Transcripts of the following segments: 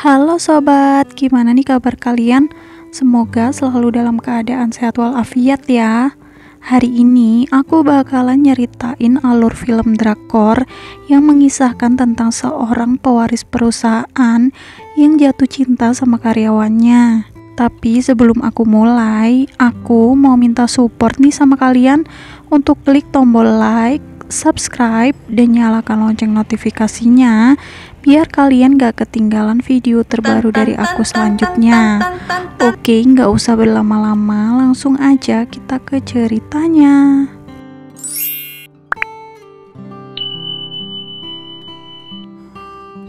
Halo sobat, gimana nih kabar kalian? Semoga selalu dalam keadaan sehat walafiat ya. Hari ini aku bakalan nyeritain alur film drakor yang mengisahkan tentang seorang pewaris perusahaan yang jatuh cinta sama karyawannya. Tapi sebelum aku mulai, aku mau minta support nih sama kalian untuk klik tombol like, subscribe, dan nyalakan lonceng notifikasinya biar kalian gak ketinggalan video terbaru dari aku selanjutnya. Oke, gak usah berlama-lama, langsung aja kita ke ceritanya.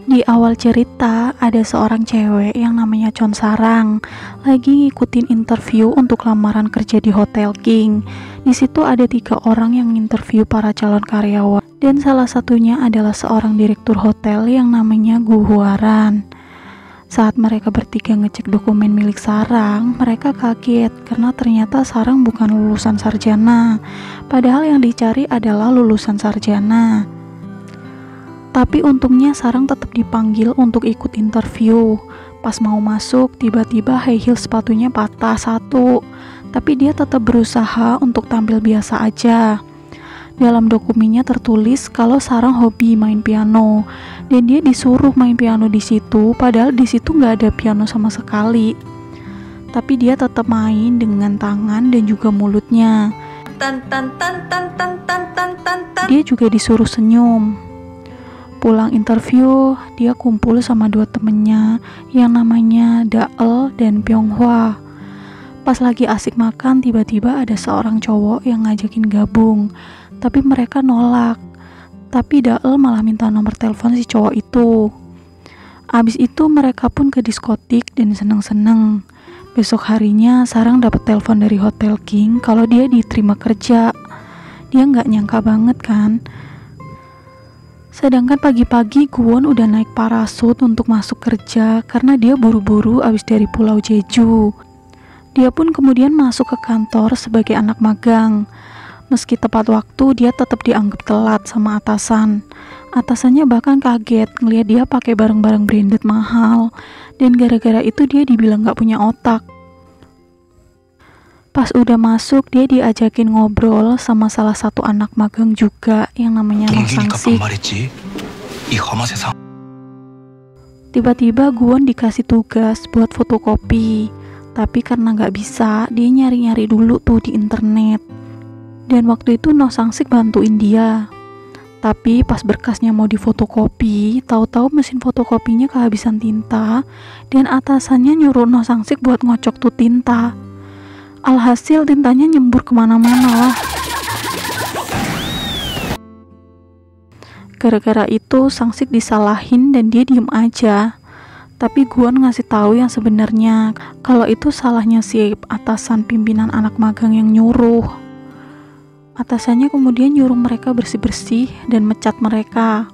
Di awal cerita ada seorang cewek yang namanya Chon Sarang lagi ngikutin interview untuk lamaran kerja di Hotel King. Di situ ada 3 orang yang interview para calon karyawan dan salah satunya adalah seorang direktur hotel yang namanya Gu Huaran. Saat mereka bertiga ngecek dokumen milik Sarang, mereka kaget karena ternyata Sarang bukan lulusan sarjana, padahal yang dicari adalah lulusan sarjana. Tapi untungnya Sarang tetap dipanggil untuk ikut interview. Pas mau masuk, tiba-tiba high heel sepatunya patah satu. Tapi dia tetap berusaha untuk tampil biasa aja. Dalam dokumennya tertulis kalau Sarang hobi main piano, dan dia disuruh main piano di situ, padahal di situ nggak ada piano sama sekali. Tapi dia tetap main dengan tangan dan juga mulutnya. Dia juga disuruh senyum. Pulang interview, dia kumpul sama 2 temennya yang namanya Dael dan Pyonghwa. Pas lagi asik makan, tiba-tiba ada seorang cowok yang ngajakin gabung, tapi mereka nolak. Tapi Dael malah minta nomor telepon si cowok itu. Abis itu mereka pun ke diskotik dan seneng-seneng. Besok harinya Sarang dapat telepon dari Hotel King kalau dia diterima kerja. Dia nggak nyangka banget kan. Sedangkan pagi-pagi Guwon udah naik parasut untuk masuk kerja karena dia buru-buru abis dari Pulau Jeju. Dia pun kemudian masuk ke kantor sebagai anak magang. Meski tepat waktu, dia tetap dianggap telat sama atasan. Atasannya bahkan kaget ngeliat dia pakai barang-barang branded mahal, dan gara-gara itu dia dibilang gak punya otak. Pas udah masuk, dia diajakin ngobrol sama salah satu anak magang juga yang namanya No Sang-sik. Tiba-tiba Guwon dikasih tugas buat fotokopi, tapi karena nggak bisa, dia nyari-nyari dulu tuh di internet. Dan waktu itu No Sang-sik bantuin dia. Tapi pas berkasnya mau difotokopi, tahu-tahu mesin fotokopinya kehabisan tinta, dan atasannya nyuruh No Sang-sik buat ngocok tuh tinta. Alhasil tintanya nyembur kemana-mana lah. Gara-gara itu Sang-sik disalahin dan dia diem aja. Tapi Guwon ngasih tahu yang sebenarnya kalau itu salahnya si atasan pimpinan anak magang yang nyuruh. Atasannya kemudian nyuruh mereka bersih-bersih dan mecat mereka.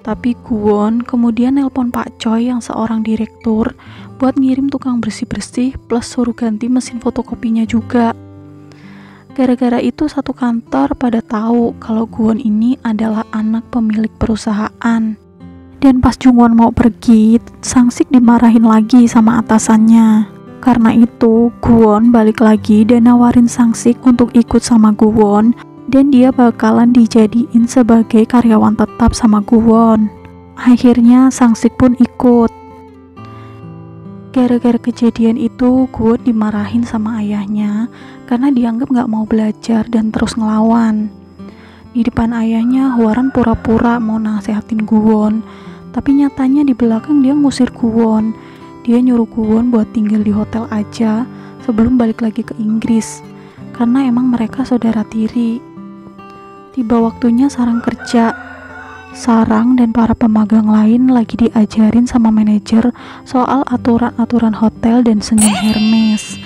Tapi Guwon kemudian nelpon Pak Choi yang seorang direktur buat ngirim tukang bersih-bersih plus suruh ganti mesin fotokopinya juga. Gara-gara itu satu kantor pada tahu kalau Guwon ini adalah anak pemilik perusahaan. Dan pas Jungwon mau pergi, Sang-sik dimarahin lagi sama atasannya. Karena itu Guwon balik lagi dan nawarin Sang-sik untuk ikut sama Guwon, dan dia bakalan dijadiin sebagai karyawan tetap sama Guwon. Akhirnya Sang-sik pun ikut. Gara-gara kejadian itu, Guwon dimarahin sama ayahnya karena dianggap gak mau belajar dan terus ngelawan. Di depan ayahnya, Huaran pura-pura mau nasehatin Guwon, tapi nyatanya di belakang dia ngusir Guwon. Dia nyuruh Guwon buat tinggal di hotel aja sebelum balik lagi ke Inggris, karena emang mereka saudara tiri. Tiba waktunya Sarang kerja. Sarang dan para pemagang lain lagi diajarin sama manajer soal aturan-aturan hotel dan senyum Hermes.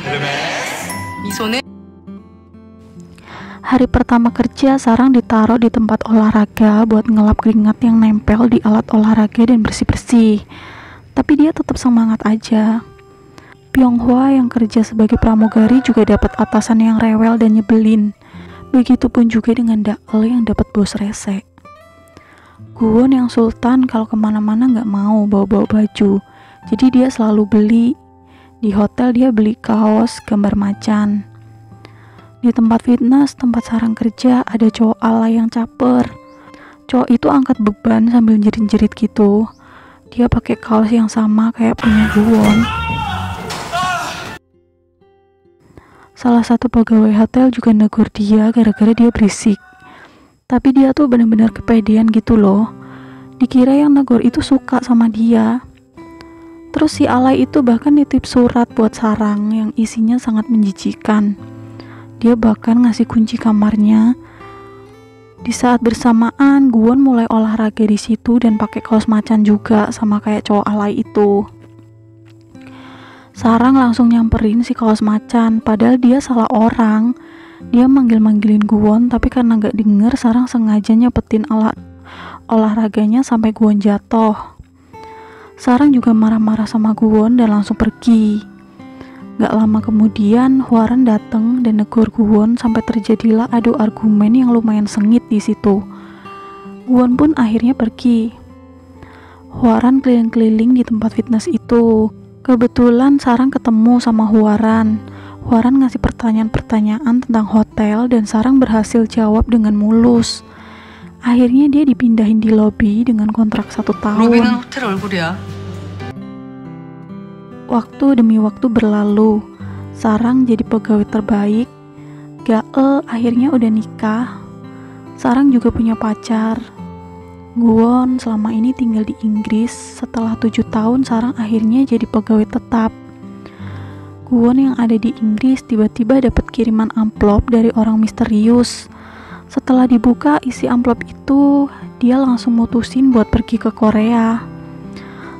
Hari pertama kerja, Sarang ditaruh di tempat olahraga buat ngelap keringat yang nempel di alat olahraga dan bersih-bersih. Tapi dia tetap semangat aja. Pyonghwa yang kerja sebagai pramugari juga dapat atasan yang rewel dan nyebelin. Begitupun juga dengan Dael yang dapat bos rese. Guwon yang sultan kalau kemana-mana gak mau bawa-bawa baju. Jadi dia selalu beli. Di hotel dia beli kaos gambar macan. Di tempat fitness, tempat Sarang kerja, ada cowok alay yang caper. Cowok itu angkat beban sambil jerit-jerit gitu. Dia pakai kaos yang sama kayak punya Guwon. Salah satu pegawai hotel juga negur dia gara-gara dia berisik. Tapi dia tuh benar-benar kepedean gitu loh. Dikira yang negur itu suka sama dia. Terus si alay itu bahkan nitip surat buat Sarang yang isinya sangat menjijikan. Dia bahkan ngasih kunci kamarnya. Di saat bersamaan, Guwon mulai olahraga di situ dan pakai kaos macan juga sama kayak cowok alay itu. Sarang langsung nyamperin si kaos macan, padahal dia salah orang. Dia manggil-manggilin Guwon, tapi karena gak denger, Sarang sengaja nyepetin alat olahraganya sampai Guwon jatuh. Sarang juga marah-marah sama Guwon dan langsung pergi. Gak lama kemudian, Hwaran datang dan negur Guwon sampai terjadilah adu argumen yang lumayan sengit di situ. Guwon pun akhirnya pergi. Hwaran keliling-keliling di tempat fitness itu. Kebetulan Sarang ketemu sama Hwaran. Hwaran ngasih pertanyaan-pertanyaan tentang hotel dan Sarang berhasil jawab dengan mulus. Akhirnya dia dipindahin di lobi dengan kontrak 1 tahun. 로비는 호텔 얼굴이야. Waktu demi waktu berlalu. Sarang jadi pegawai terbaik. Gael akhirnya udah nikah. Sarang juga punya pacar. Guwon selama ini tinggal di Inggris. Setelah 7 tahun Sarang akhirnya jadi pegawai tetap. Guwon yang ada di Inggris tiba-tiba dapat kiriman amplop dari orang misterius. Setelah dibuka isi amplop itu, dia langsung mutusin buat pergi ke Korea.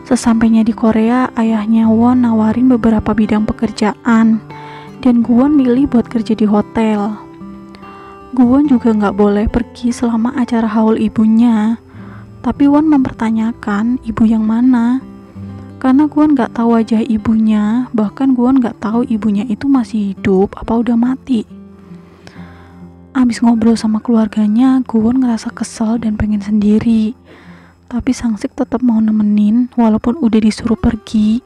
Sesampainya di Korea, ayahnya Won nawarin beberapa bidang pekerjaan dan Guwon milih buat kerja di hotel. Guwon juga nggak boleh pergi selama acara haul ibunya. Tapi Won mempertanyakan ibu yang mana. Karena Guwon gak tahu wajah ibunya, bahkan Guwon gak tahu ibunya itu masih hidup apa udah mati. Abis ngobrol sama keluarganya, Guwon ngerasa kesel dan pengen sendiri. Tapi Sang-sik tetap mau nemenin, walaupun udah disuruh pergi.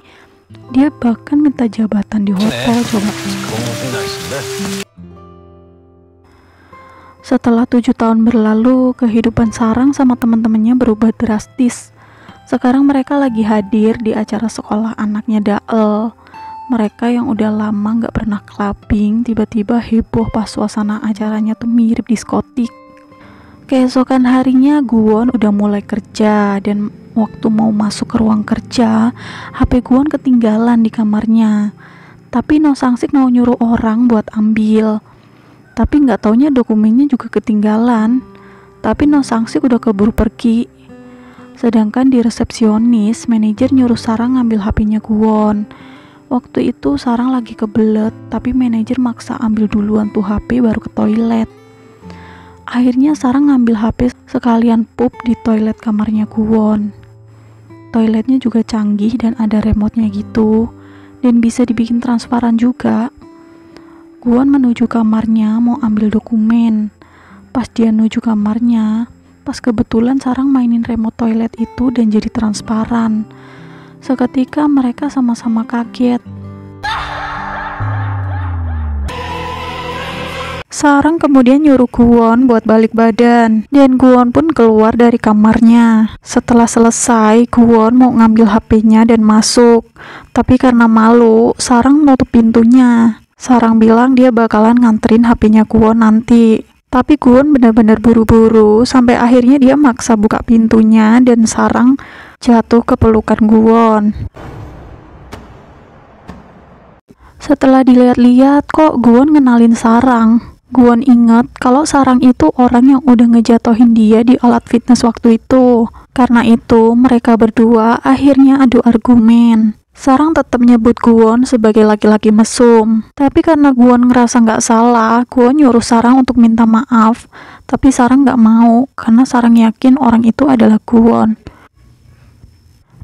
Dia bahkan minta jabatan di hotel, coba. Setelah 7 tahun berlalu, kehidupan Sarang sama teman-temannya berubah drastis. Sekarang mereka lagi hadir di acara sekolah anaknya Dael. Mereka yang udah lama gak pernah clubbing, tiba-tiba heboh pas suasana acaranya tuh mirip diskotik. Keesokan harinya Guwon udah mulai kerja dan waktu mau masuk ke ruang kerja, HP Guwon ketinggalan di kamarnya. Tapi No Sang-sik mau nyuruh orang buat ambil. Tapi nggak taunya dokumennya juga ketinggalan. Tapi No Sang-sik udah keburu pergi. Sedangkan di resepsionis, manajer nyuruh Sarang ngambil HP-nya Guwon. Waktu itu Sarang lagi kebelet, tapi manajer maksa ambil duluan tuh HP baru ke toilet. Akhirnya Sarang ngambil HP sekalian pup di toilet kamarnya Guwon. Toiletnya juga canggih dan ada remote-nya gitu, dan bisa dibikin transparan juga. Guwon menuju kamarnya mau ambil dokumen. Pas dia menuju kamarnya, pas kebetulan Sarang mainin remote toilet itu dan jadi transparan. Seketika mereka sama-sama kaget. Sarang kemudian nyuruh Guwon buat balik badan, dan Guwon pun keluar dari kamarnya. Setelah selesai, Guwon mau ngambil HP-nya dan masuk. Tapi karena malu, Sarang nutup pintunya. Sarang bilang dia bakalan nganterin HP-nya Guwon nanti. Tapi Guwon benar-benar buru-buru, sampai akhirnya dia maksa buka pintunya dan Sarang jatuh ke pelukan Guwon. Setelah dilihat-lihat, kok Guwon ngenalin Sarang. Guwon ingat kalau Sarang itu orang yang udah ngejatohin dia di alat fitness waktu itu. Karena itu, mereka berdua akhirnya adu argumen. Sarang tetap nyebut Guwon sebagai laki-laki mesum. Tapi karena Guwon ngerasa nggak salah, Guwon nyuruh Sarang untuk minta maaf. Tapi Sarang nggak mau, karena Sarang yakin orang itu adalah Guwon.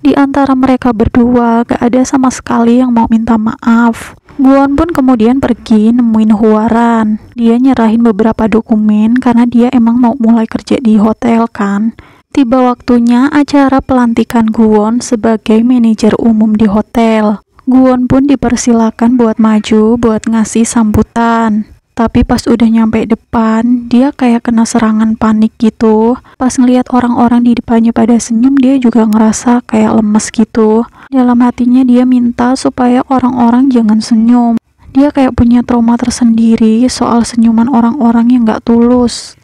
Di antara mereka berdua, gak ada sama sekali yang mau minta maaf. Guwon pun kemudian pergi nemuin Hwaran. Dia nyerahin beberapa dokumen karena dia emang mau mulai kerja di hotel kan. Tiba waktunya acara pelantikan Guwon sebagai manajer umum di hotel. Guwon pun dipersilakan buat maju buat ngasih sambutan. Tapi pas udah nyampe depan, dia kayak kena serangan panik gitu. Pas ngeliat orang-orang di depannya pada senyum, dia juga ngerasa kayak lemes gitu. Dalam hatinya dia minta supaya orang-orang jangan senyum. Dia kayak punya trauma tersendiri soal senyuman orang-orang yang gak tulus.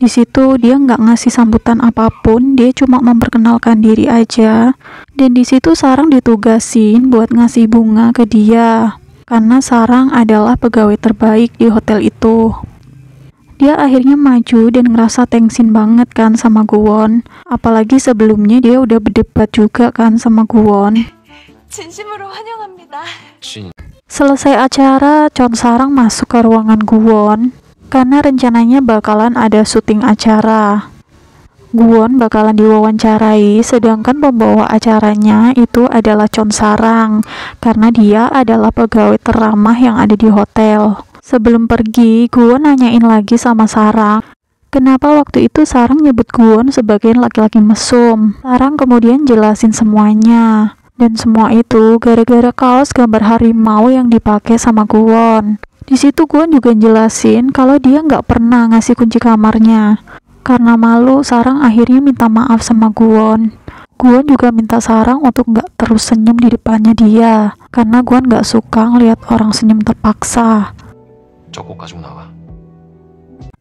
Di situ dia nggak ngasih sambutan apapun, dia cuma memperkenalkan diri aja. Dan di situ Sarang ditugasin buat ngasih bunga ke dia, karena Sarang adalah pegawai terbaik di hotel itu. Dia akhirnya maju dan ngerasa tengsin banget kan sama Guwon. Apalagi sebelumnya dia udah berdebat juga kan sama Guwon. 진심으로 환영합니다. Selesai acara, Chon Sarang masuk ke ruangan Guwon karena rencananya bakalan ada syuting acara. Guwon bakalan diwawancarai, sedangkan pembawa acaranya itu adalah Chon Sarang karena dia adalah pegawai teramah yang ada di hotel. Sebelum pergi, Guwon nanyain lagi sama Sarang, kenapa waktu itu Sarang nyebut Guwon sebagai laki-laki mesum. Sarang kemudian jelasin semuanya. Dan semua itu gara-gara kaos gambar harimau yang dipakai sama Guwon. Di situ Guwon juga jelasin kalau dia nggak pernah ngasih kunci kamarnya. Karena malu, Sarang akhirnya minta maaf sama Guwon. Guwon juga minta Sarang untuk nggak terus senyum di depannya dia. Karena Guwon nggak suka ngeliat orang senyum terpaksa.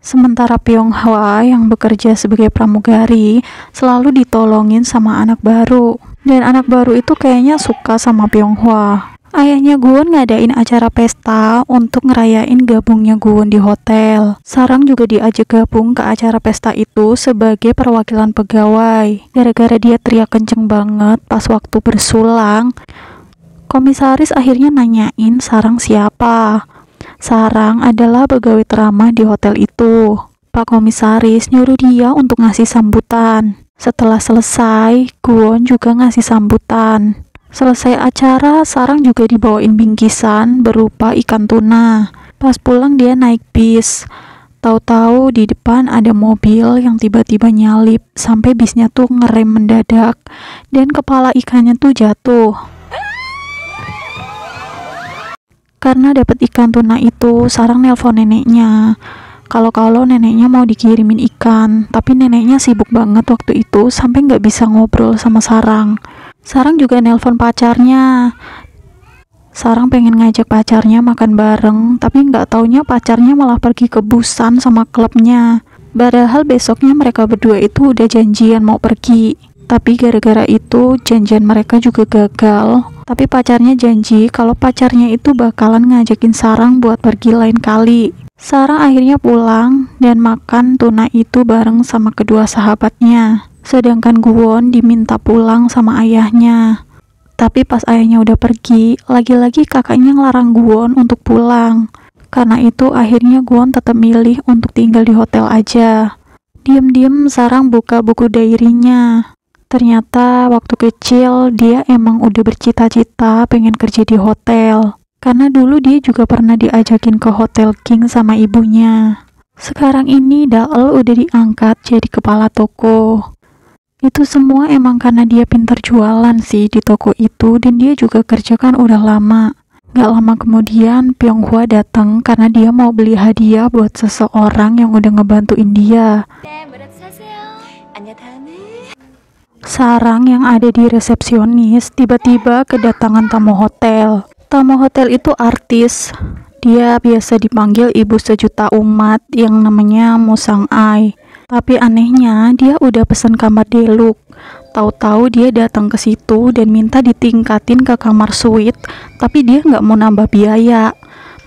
Sementara Pyonghwa yang bekerja sebagai pramugari selalu ditolongin sama anak baru. Dan anak baru itu kayaknya suka sama Pyonghwa. Ayahnya Guwon ngadain acara pesta untuk ngerayain gabungnya Guwon di hotel. Sarang juga diajak gabung ke acara pesta itu sebagai perwakilan pegawai. Gara-gara dia teriak kenceng banget pas waktu bersulang, komisaris akhirnya nanyain Sarang siapa. Sarang adalah pegawai teramah di hotel itu. Pak komisaris nyuruh dia untuk ngasih sambutan. Setelah selesai, Guwon juga ngasih sambutan. Selesai acara, Sarang juga dibawain bingkisan berupa ikan tuna. Pas pulang dia naik bis. Tahu-tahu di depan ada mobil yang tiba-tiba nyalip sampai bisnya tuh ngerem mendadak dan kepala ikannya tuh jatuh. Karena dapat ikan tuna itu, Sarang nelpon neneknya. Kalau neneknya mau dikirimin ikan, tapi neneknya sibuk banget waktu itu sampai nggak bisa ngobrol sama Sarang. Sarang juga nelpon pacarnya. Sarang pengen ngajak pacarnya makan bareng, tapi nggak taunya pacarnya malah pergi ke Busan sama klubnya. Padahal besoknya mereka berdua itu udah janjian mau pergi. Tapi gara-gara itu janjian mereka juga gagal. Tapi pacarnya janji kalau pacarnya itu bakalan ngajakin Sarang buat pergi lain kali. Sarang akhirnya pulang dan makan tuna itu bareng sama kedua sahabatnya. Sedangkan Guwon diminta pulang sama ayahnya. Tapi pas ayahnya udah pergi, lagi-lagi kakaknya ngelarang Guwon untuk pulang. Karena itu akhirnya Guwon tetap milih untuk tinggal di hotel aja. Diam-diam Sarang buka buku diary-nya. Ternyata waktu kecil dia emang udah bercita-cita pengen kerja di hotel. Karena dulu dia juga pernah diajakin ke Hotel King sama ibunya. Sekarang ini Dael udah diangkat jadi kepala toko. Itu semua emang karena dia pintar jualan sih di toko itu, dan dia juga kerja kan udah lama. Gak lama kemudian Pyonghwa datang karena dia mau beli hadiah buat seseorang yang udah ngebantuin dia. Sarang yang ada di resepsionis tiba-tiba kedatangan tamu hotel. Tamu hotel itu artis. Dia biasa dipanggil ibu sejuta umat yang namanya Musang Ai. Tapi anehnya dia udah pesen kamar deluxe. Tahu-tahu dia datang ke situ dan minta ditingkatin ke kamar suite, tapi dia nggak mau nambah biaya.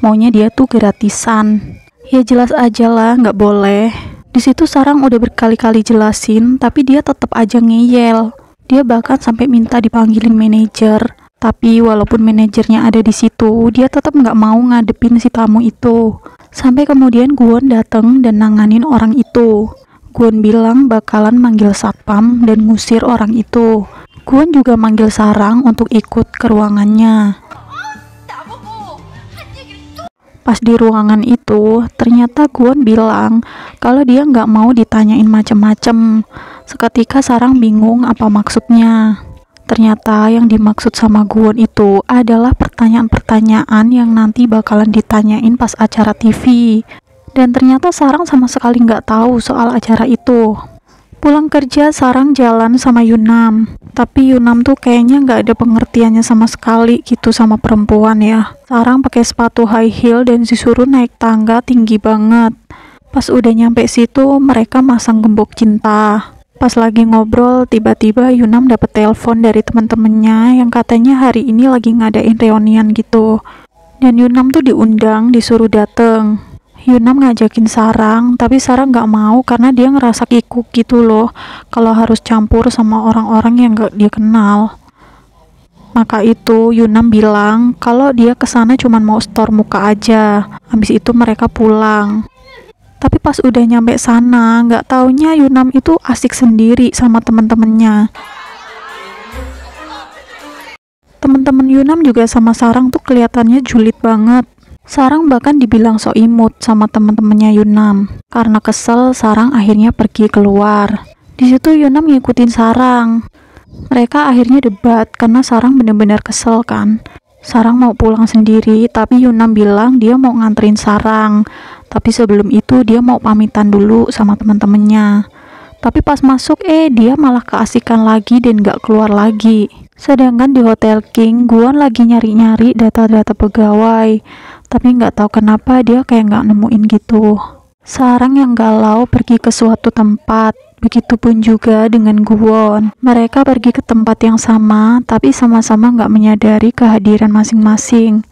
Maunya dia tuh gratisan. Ya jelas aja lah nggak boleh. Di situ Sarang udah berkali-kali jelasin, tapi dia tetap aja ngeyel. Dia bahkan sampai minta dipanggilin manajer. Tapi walaupun manajernya ada di situ, dia tetap nggak mau ngadepin si tamu itu. Sampai kemudian Guwon datang dan nanganin orang itu. Guwon bilang bakalan manggil satpam dan ngusir orang itu. Guwon juga manggil Sarang untuk ikut ke ruangannya. Pas di ruangan itu, ternyata Gwon bilang kalau dia nggak mau ditanyain macem-macem. Seketika Sarang bingung apa maksudnya. Ternyata yang dimaksud sama Gwon itu adalah pertanyaan-pertanyaan yang nanti bakalan ditanyain pas acara TV. Dan ternyata Sarang sama sekali nggak tahu soal acara itu. Pulang kerja, Sarang jalan sama Yunam. Tapi Yunam tuh kayaknya nggak ada pengertiannya sama sekali gitu sama perempuan ya. Sarang pakai sepatu high heel dan disuruh naik tangga tinggi banget. Pas udah nyampe situ, mereka masang gembok cinta. Pas lagi ngobrol, tiba-tiba Yunam dapet telepon dari teman-temannya yang katanya hari ini lagi ngadain reunian gitu. Dan Yunam tuh diundang, disuruh dateng. Yunam ngajakin Sarang, tapi Sarang nggak mau karena dia ngerasa kikuk gitu loh kalau harus campur sama orang-orang yang nggak dia kenal. Maka itu Yunam bilang kalau dia kesana cuma mau store muka aja. Habis itu mereka pulang. Tapi pas udah nyampe sana, nggak taunya Yunam itu asik sendiri sama temen-temennya. Temen-temen Yunam juga sama Sarang tuh kelihatannya julid banget. Sarang bahkan dibilang so imut sama temen-temennya Yunam. Karena kesel, Sarang akhirnya pergi keluar. Di situ Yunam ngikutin Sarang. Mereka akhirnya debat karena Sarang bener-bener kesel kan. Sarang mau pulang sendiri, tapi Yunam bilang dia mau nganterin Sarang. Tapi sebelum itu dia mau pamitan dulu sama teman-temannya. Tapi pas masuk dia malah keasikan lagi dan gak keluar lagi. Sedangkan di Hotel King, Gwon lagi nyari-nyari data-data pegawai. Tapi nggak tahu kenapa dia kayak nggak nemuin gitu. Sarang yang galau pergi ke suatu tempat. Begitupun juga dengan Gwon. Mereka pergi ke tempat yang sama, tapi sama-sama nggak menyadari kehadiran masing-masing.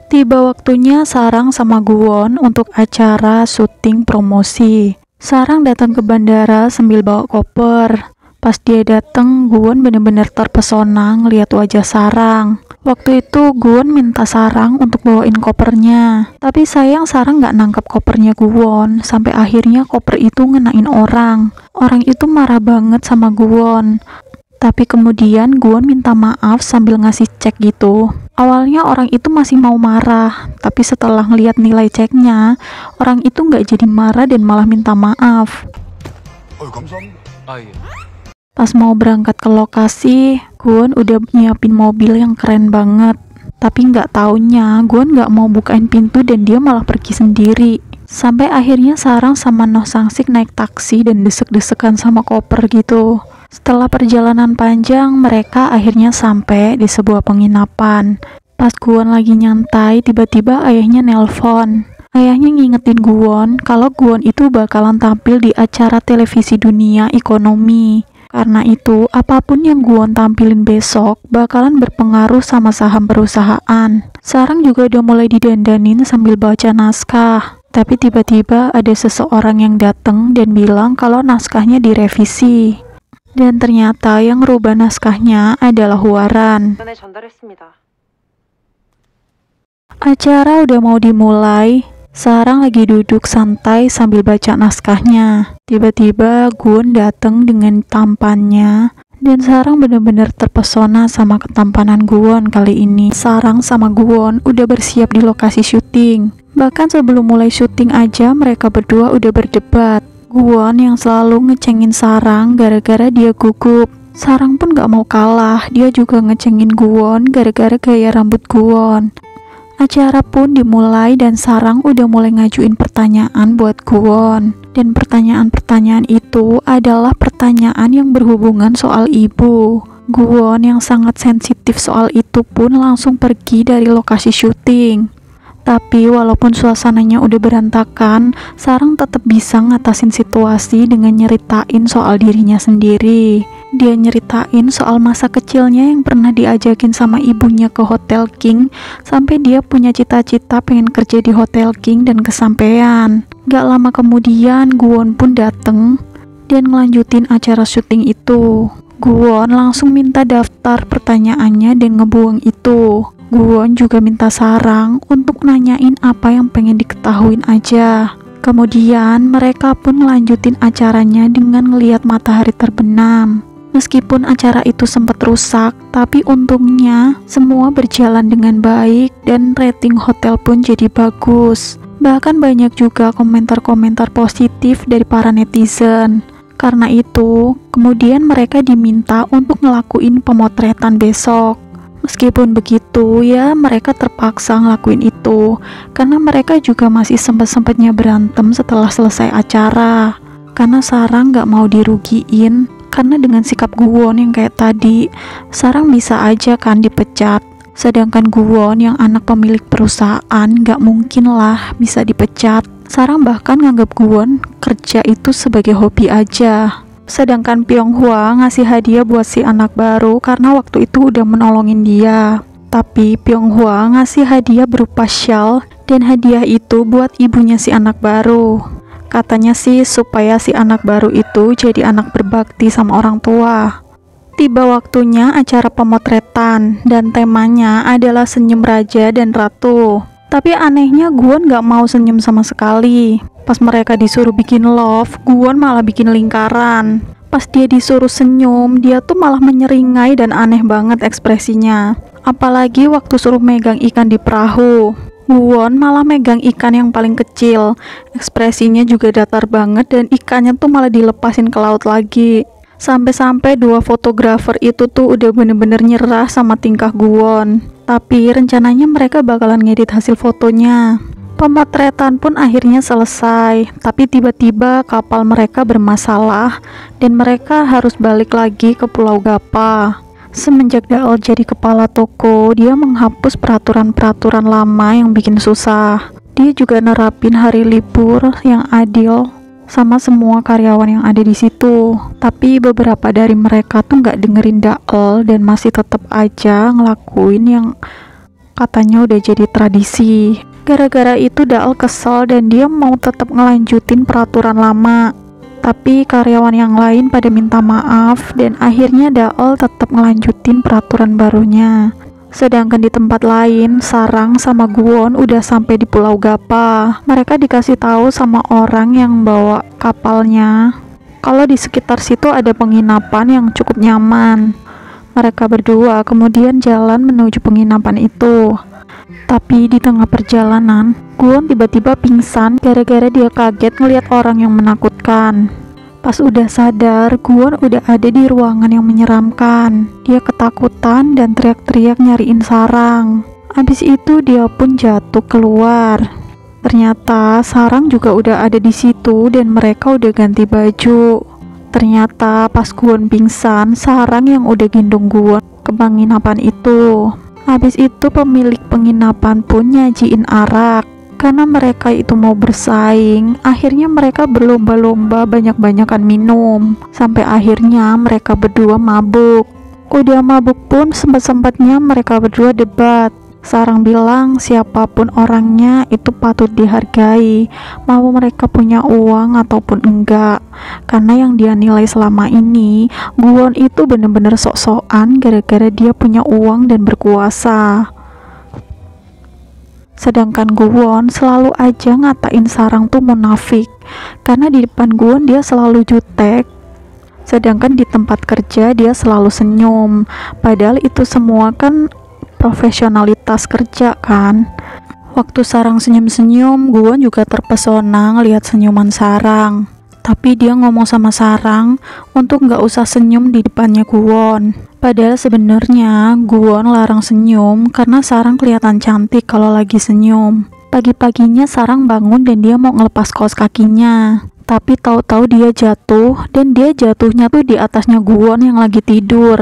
Tiba waktunya Sarang sama Gwon untuk acara syuting promosi. Sarang datang ke bandara sambil bawa koper. Pas dia datang, Gwon bener-bener terpesona ngeliat wajah Sarang. Waktu itu Gwon minta Sarang untuk bawain kopernya. Tapi sayang Sarang nggak nangkep kopernya Gwon. Sampai akhirnya koper itu ngenain orang. Orang itu marah banget sama Gwon. Tapi kemudian Gwon minta maaf sambil ngasih cek gitu. Awalnya orang itu masih mau marah. Tapi setelah ngeliat nilai ceknya, orang itu nggak jadi marah dan malah minta maaf. Pas mau berangkat ke lokasi, Gwon udah nyiapin mobil yang keren banget. Tapi nggak taunya, Gwon nggak mau bukain pintu dan dia malah pergi sendiri. Sampai akhirnya Sarang sama Noh Sang-sik naik taksi dan desek-desekan sama koper gitu. Setelah perjalanan panjang, mereka akhirnya sampai di sebuah penginapan. Pas Gwon lagi nyantai, tiba-tiba ayahnya nelpon. Ayahnya ngingetin Gwon kalau Gwon itu bakalan tampil di acara televisi dunia ekonomi. Karena itu, apapun yang Gwon tampilin besok bakalan berpengaruh sama saham perusahaan. Sarang juga udah mulai didandanin sambil baca naskah. Tapi tiba-tiba ada seseorang yang datang dan bilang kalau naskahnya direvisi. Dan ternyata yang merubah naskahnya adalah Hwaran. Acara udah mau dimulai. Sarang lagi duduk santai sambil baca naskahnya. Tiba-tiba Gwon datang dengan tampannya dan Sarang benar-benar terpesona sama ketampanan Gwon kali ini. Sarang sama Gwon udah bersiap di lokasi syuting. Bahkan sebelum mulai syuting aja mereka berdua udah berdebat. Gwon yang selalu ngecengin Sarang gara-gara dia gugup. Sarang pun gak mau kalah, dia juga ngecengin Gwon gara-gara gaya rambut Gwon. Acara pun dimulai dan Sarang udah mulai ngajuin pertanyaan buat Gwon. Dan pertanyaan-pertanyaan itu adalah pertanyaan yang berhubungan soal ibu. Gwon yang sangat sensitif soal itu pun langsung pergi dari lokasi syuting. Tapi walaupun suasananya udah berantakan, Sarang tetap bisa ngatasin situasi dengan nyeritain soal dirinya sendiri. Dia nyeritain soal masa kecilnya yang pernah diajakin sama ibunya ke Hotel King, sampai dia punya cita-cita pengen kerja di Hotel King dan kesampean. Gak lama kemudian Gwon pun dateng dan ngelanjutin acara syuting itu. Gwon langsung minta daftar pertanyaannya dan ngebuang itu. Gwon juga minta Sarang untuk nanyain apa yang pengen diketahuin aja. Kemudian mereka pun ngelanjutin acaranya dengan ngeliat matahari terbenam. Meskipun acara itu sempat rusak, tapi untungnya semua berjalan dengan baik dan rating hotel pun jadi bagus. Bahkan banyak juga komentar-komentar positif dari para netizen. Karena itu, kemudian mereka diminta untuk ngelakuin pemotretan besok. Meskipun begitu, ya mereka terpaksa ngelakuin itu, karena mereka juga masih sempat-sempatnya berantem setelah selesai acara. Karena Sarang gak mau dirugiin, karena dengan sikap Guwon yang kayak tadi, Sarang bisa aja kan dipecat. Sedangkan Guwon yang anak pemilik perusahaan gak mungkin lah bisa dipecat. Sarang bahkan nganggap Guwon kerja itu sebagai hobi aja. Sedangkan Pyonghwa ngasih hadiah buat si anak baru karena waktu itu udah menolongin dia. Tapi Pyonghwa ngasih hadiah berupa shawl, dan hadiah itu buat ibunya si anak baru. Katanya sih supaya si anak baru itu jadi anak berbakti sama orang tua. Tiba waktunya acara pemotretan, dan temanya adalah senyum raja dan ratu. Tapi anehnya Guwon gak mau senyum sama sekali. Pas mereka disuruh bikin love, Guwon malah bikin lingkaran. Pas dia disuruh senyum, dia tuh malah menyeringai dan aneh banget ekspresinya. Apalagi waktu suruh megang ikan di perahu, Guwon malah megang ikan yang paling kecil. Ekspresinya juga datar banget dan ikannya tuh malah dilepasin ke laut lagi. Sampai-sampai dua fotografer itu tuh udah bener-bener nyerah sama tingkah Guwon. Tapi rencananya mereka bakalan ngedit hasil fotonya. Pemotretan pun akhirnya selesai, tapi tiba-tiba kapal mereka bermasalah dan mereka harus balik lagi ke Pulau Gapa. Semenjak Daol jadi kepala toko, dia menghapus peraturan-peraturan lama yang bikin susah. Dia juga nerapin hari libur yang adil sama semua karyawan yang ada di situ. Tapi beberapa dari mereka tuh nggak dengerin Daol dan masih tetap aja ngelakuin yang katanya udah jadi tradisi. Gara-gara itu Daol kesel dan dia mau tetap ngelanjutin peraturan lama. Tapi karyawan yang lain pada minta maaf dan akhirnya Daol tetap ngelanjutin peraturan barunya. Sedangkan di tempat lain, Sarang sama Guwon udah sampai di Pulau Gapa. Mereka dikasih tahu sama orang yang bawa kapalnya kalau di sekitar situ ada penginapan yang cukup nyaman. Mereka berdua kemudian jalan menuju penginapan itu. Tapi di tengah perjalanan, Guwon tiba-tiba pingsan gara-gara dia kaget ngelihat orang yang menakutkan. Pas udah sadar, Guwon udah ada di ruangan yang menyeramkan. Dia ketakutan dan teriak-teriak nyariin Sarang. Abis itu dia pun jatuh keluar. Ternyata Sarang juga udah ada di situ dan mereka udah ganti baju. Ternyata pas Guwon pingsan, Sarang yang udah gendong Guwon ke penginapan itu. Habis itu pemilik penginapan pun nyajiin arak. Karena mereka itu mau bersaing, akhirnya mereka berlomba-lomba banyak-banyakan minum. Sampai akhirnya mereka berdua mabuk. Udah mabuk pun sempat-sempatnya mereka berdua debat. Sarang bilang siapapun orangnya itu patut dihargai, mau mereka punya uang ataupun enggak. Karena yang dia nilai selama ini, Guwon itu bener-bener sok-sokan gara-gara dia punya uang dan berkuasa. Sedangkan Guwon selalu aja ngatain Sarang tuh munafik, karena di depan Guwon dia selalu jutek, sedangkan di tempat kerja dia selalu senyum. Padahal itu semua kan profesionalitas kerja kan. Waktu Sarang senyum-senyum, Guwon juga terpesona ngelihat senyuman Sarang. Tapi dia ngomong sama Sarang untuk nggak usah senyum di depannya Guwon. Padahal sebenarnya Guwon larang senyum karena Sarang kelihatan cantik kalau lagi senyum. Pagi-paginya Sarang bangun dan dia mau ngelepas kaos kakinya. Tapi tahu-tahu dia jatuh, dan dia jatuhnya tuh di atasnya Guwon yang lagi tidur.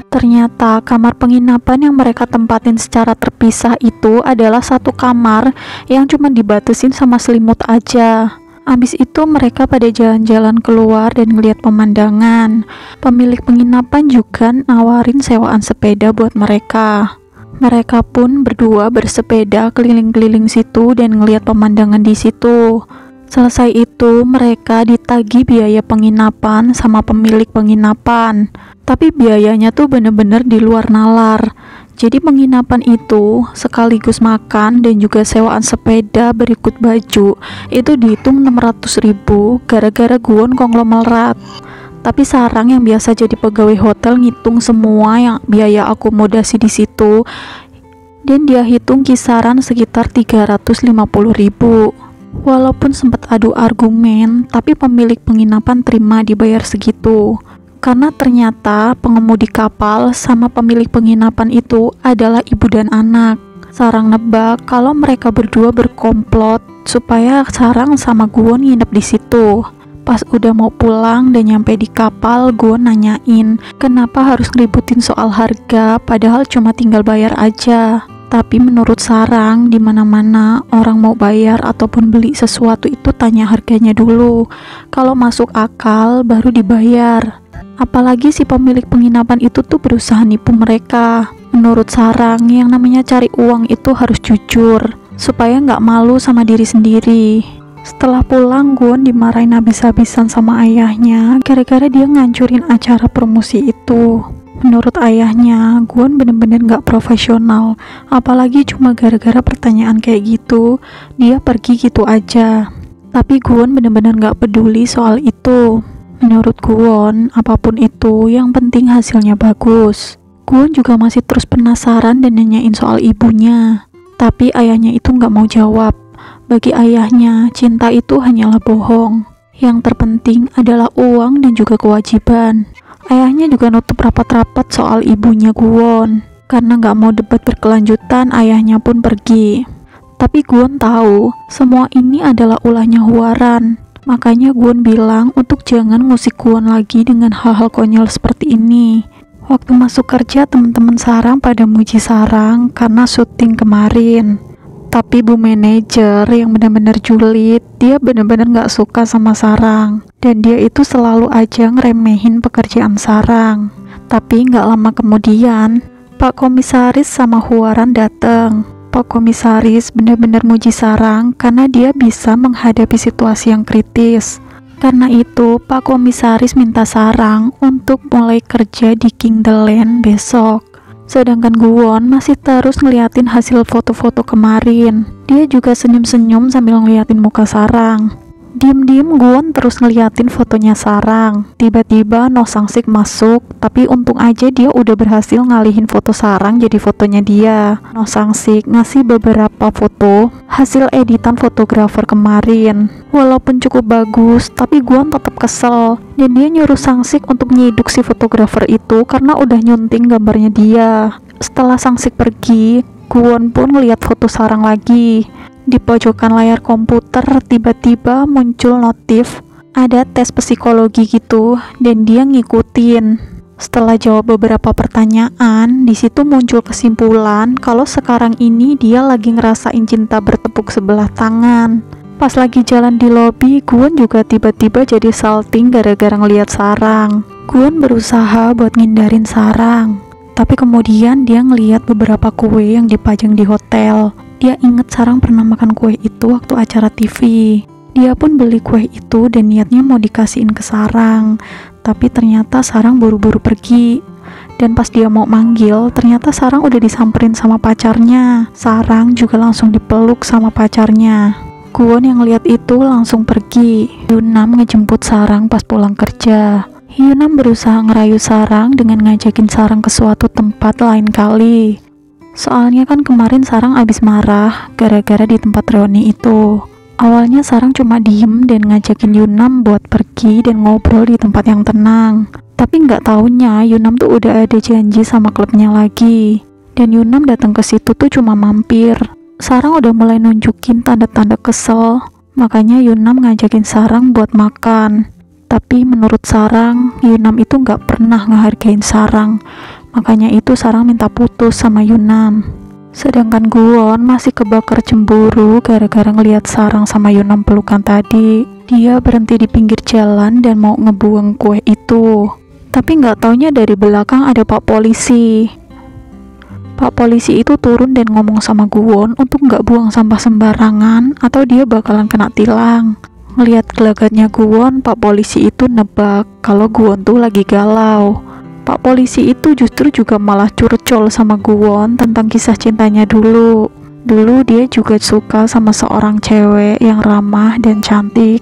Ternyata kamar penginapan yang mereka tempatin secara terpisah itu adalah satu kamar yang cuma dibatasin sama selimut aja. Abis itu mereka pada jalan-jalan keluar dan ngeliat pemandangan. Pemilik penginapan juga nawarin sewaan sepeda buat mereka. Mereka pun berdua bersepeda keliling-keliling situ dan ngeliat pemandangan di situ. Selesai itu mereka ditagih biaya penginapan sama pemilik penginapan. Tapi biayanya tuh bener-bener di luar nalar. Jadi penginapan itu sekaligus makan dan juga sewaan sepeda berikut baju itu dihitung 600.000 gara-gara Guwon konglomerat. Tapi Sarang yang biasa jadi pegawai hotel ngitung semua yang biaya akomodasi di situ, dan dia hitung kisaran sekitar 350.000. Walaupun sempat adu argumen, tapi pemilik penginapan terima dibayar segitu. Karena ternyata pengemudi kapal sama pemilik penginapan itu adalah ibu dan anak. Sarang nebak kalau mereka berdua berkomplot supaya Sarang sama Guwon nginep di situ. Pas udah mau pulang dan nyampe di kapal, Guwon nanyain kenapa harus ngeributin soal harga padahal cuma tinggal bayar aja. Tapi menurut Sarang, di mana-mana orang mau bayar ataupun beli sesuatu itu tanya harganya dulu. Kalau masuk akal baru dibayar. Apalagi si pemilik penginapan itu tuh berusaha nipu mereka. Menurut Sarang, yang namanya cari uang itu harus jujur supaya nggak malu sama diri sendiri. Setelah pulang, Guwon dimarahin habis-habisan sama ayahnya gara-gara dia ngancurin acara promosi itu. Menurut ayahnya, Guwon bener-bener gak profesional, apalagi cuma gara-gara pertanyaan kayak gitu, dia pergi gitu aja. Tapi Guwon bener-bener gak peduli soal itu. Menurut Guwon, apapun itu, yang penting hasilnya bagus. Guwon juga masih terus penasaran dan nanyain soal ibunya. Tapi ayahnya itu gak mau jawab. Bagi ayahnya, cinta itu hanyalah bohong. Yang terpenting adalah uang dan juga kewajiban. Ayahnya juga nutup rapat-rapat soal ibunya Guwon. Karena gak mau debat berkelanjutan, ayahnya pun pergi. Tapi Guwon tahu, semua ini adalah ulahnya Hwaran. Makanya Guwon bilang untuk jangan ngusik Guwon lagi dengan hal-hal konyol seperti ini. Waktu masuk kerja, teman-teman Sarang pada muji Sarang karena syuting kemarin. Tapi bu manajer yang benar-benar julid, dia benar-benar gak suka sama Sarang. Dan dia itu selalu aja ngeremehin pekerjaan Sarang. Tapi gak lama kemudian, Pak Komisaris sama Hwaran datang. Pak Komisaris benar-benar muji Sarang karena dia bisa menghadapi situasi yang kritis. Karena itu, Pak Komisaris minta Sarang untuk mulai kerja di King the Land besok. Sedangkan Guwon masih terus ngeliatin hasil foto-foto kemarin. Dia juga senyum-senyum sambil ngeliatin muka Sarang. Diem-diem Guwon terus ngeliatin fotonya Sarang. Tiba-tiba No Sang-sik masuk, tapi untung aja dia udah berhasil ngalihin foto Sarang jadi fotonya dia. No Sang-sik ngasih beberapa foto hasil editan fotografer kemarin. Walaupun cukup bagus, tapi Guwon tetap kesel. Dan dia nyuruh Sang-sik untuk nyiduk si fotografer itu karena udah nyunting gambarnya dia. Setelah Sang-sik pergi, Guwon pun ngeliat foto Sarang lagi. Di pojokan layar komputer tiba-tiba muncul notif ada tes psikologi gitu dan dia ngikutin. Setelah jawab beberapa pertanyaan, di situ muncul kesimpulan kalau sekarang ini dia lagi ngerasain cinta bertepuk sebelah tangan. Pas lagi jalan di lobi, Guwon juga tiba-tiba jadi salting gara-gara ngeliat Sarang. Guwon berusaha buat ngindarin Sarang, tapi kemudian dia ngeliat beberapa kue yang dipajang di hotel. Dia inget Sarang pernah makan kue itu waktu acara TV. Dia pun beli kue itu dan niatnya mau dikasihin ke Sarang. Tapi ternyata Sarang buru-buru pergi. Dan pas dia mau manggil, ternyata Sarang udah disamperin sama pacarnya. Sarang juga langsung dipeluk sama pacarnya. Guwon yang lihat itu langsung pergi. Hyunam ngejemput Sarang pas pulang kerja. Hyunam berusaha ngerayu Sarang dengan ngajakin Sarang ke suatu tempat lain kali. Soalnya kan kemarin Sarang abis marah gara-gara di tempat reuni itu. Awalnya Sarang cuma diem dan ngajakin Hyunam buat pergi dan ngobrol di tempat yang tenang. Tapi nggak taunya Hyunam tuh udah ada janji sama klubnya lagi. Dan Hyunam datang ke situ tuh cuma mampir. Sarang udah mulai nunjukin tanda-tanda kesel. Makanya Hyunam ngajakin Sarang buat makan. Tapi menurut Sarang, Hyunam itu nggak pernah ngehargain Sarang. Makanya itu Sarang minta putus sama Hyunam. Sedangkan Guwon masih kebakar cemburu gara-gara ngelihat Sarang sama Hyunam pelukan tadi. Dia berhenti di pinggir jalan dan mau ngebuang kue itu. Tapi nggak taunya dari belakang ada Pak Polisi. Pak Polisi itu turun dan ngomong sama Guwon untuk nggak buang sampah sembarangan atau dia bakalan kena tilang. Ngelihat gelagatnya Guwon, Pak Polisi itu nebak kalau Guwon tuh lagi galau. Pak Polisi itu justru juga malah curcol sama Guwon tentang kisah cintanya dulu. Dulu dia juga suka sama seorang cewek yang ramah dan cantik.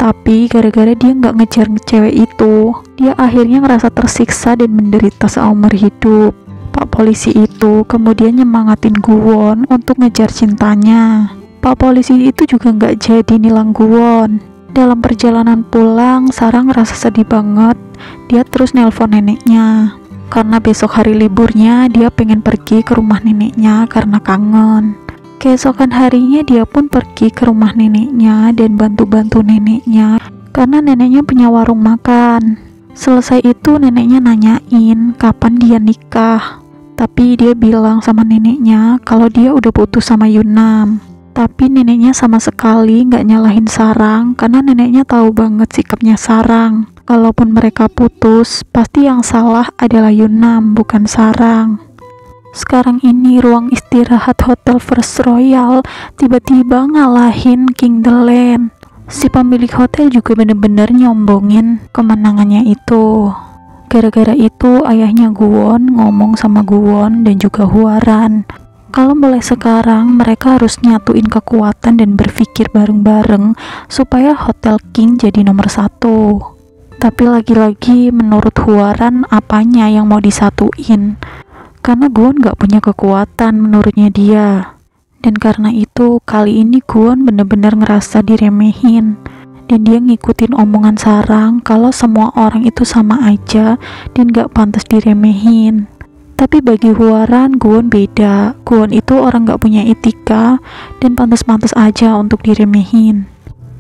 Tapi gara-gara dia nggak ngejar cewek itu, dia akhirnya ngerasa tersiksa dan menderita seumur hidup. Pak polisi itu kemudian nyemangatin Guwon untuk ngejar cintanya. Pak polisi itu juga nggak jadi nilang Guwon. Dalam perjalanan pulang, Sarang ngerasa sedih banget. Dia terus nelpon neneknya. Karena besok hari liburnya, dia pengen pergi ke rumah neneknya karena kangen. Keesokan harinya dia pun pergi ke rumah neneknya dan bantu-bantu neneknya karena neneknya punya warung makan. Selesai itu neneknya nanyain kapan dia nikah. Tapi dia bilang sama neneknya kalau dia udah putus sama Yunam. Tapi neneknya sama sekali nggak nyalahin Sarang karena neneknya tahu banget sikapnya Sarang. Kalaupun mereka putus, pasti yang salah adalah Yunam, bukan Sarang. Sekarang ini ruang istirahat Hotel First Royal tiba-tiba ngalahin King The Land. Si pemilik hotel juga bener-bener nyombongin kemenangannya itu. Gara-gara itu ayahnya Guwon ngomong sama Guwon dan juga Hwaran kalau mulai sekarang mereka harus nyatuin kekuatan dan berpikir bareng-bareng supaya Hotel King jadi nomor 1. Tapi lagi-lagi menurut Hwaran apanya yang mau disatuin? Karena Guwon gak punya kekuatan menurutnya dia. Dan karena itu kali ini Guwon bener-bener ngerasa diremehin. Dan dia ngikutin omongan Sarang kalau semua orang itu sama aja dan gak pantas diremehin. Tapi bagi Hwaran, Guwon beda. Guwon itu orang gak punya etika dan pantas-pantas aja untuk diremehin.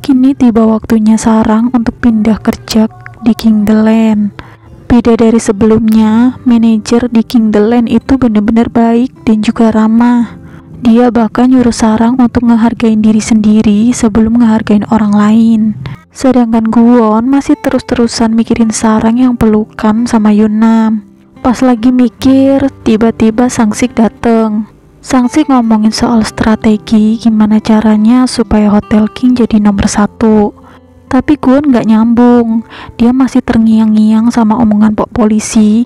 Kini tiba waktunya Sarang untuk pindah kerja di King The Land. Beda dari sebelumnya, manajer di King The Land itu benar-benar baik dan juga ramah. Dia bahkan nyuruh Sarang untuk ngehargain diri sendiri sebelum ngehargain orang lain. Sedangkan Guwon masih terus-terusan mikirin Sarang yang pelukan sama Yunam. Pas lagi mikir, tiba-tiba Sangsik dateng. Sangsik ngomongin soal strategi gimana caranya supaya Hotel King jadi nomor 1. Tapi Guwon gak nyambung. Dia masih terngiang-ngiang sama omongan Pak polisi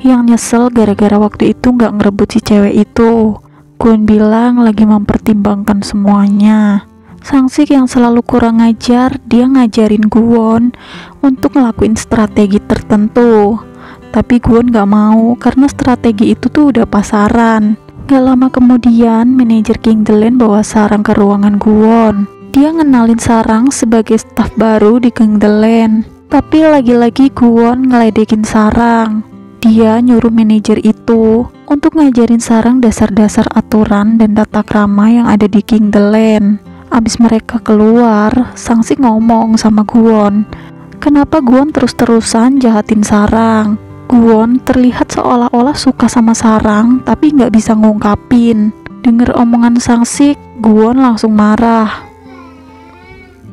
yang nyesel gara-gara waktu itu gak ngerebut si cewek itu. Guwon bilang lagi mempertimbangkan semuanya. Sangsik yang selalu kurang ajar, dia ngajarin Guwon untuk ngelakuin strategi tertentu. Tapi Guwon gak mau karena strategi itu tuh udah pasaran. Gak lama kemudian, manajer King The Land bawa Sarang ke ruangan Guwon. Dia ngenalin Sarang sebagai staf baru di King The Land. Tapi lagi-lagi Guwon ngeledekin Sarang. Dia nyuruh manajer itu untuk ngajarin Sarang dasar-dasar aturan dan tata krama yang ada di King The Land. Abis mereka keluar, Sangsik ngomong sama Guwon, kenapa Guwon terus-terusan jahatin Sarang? Guwon terlihat seolah-olah suka sama Sarang tapi nggak bisa ngungkapin. Dengar omongan Sangsik, Guwon langsung marah.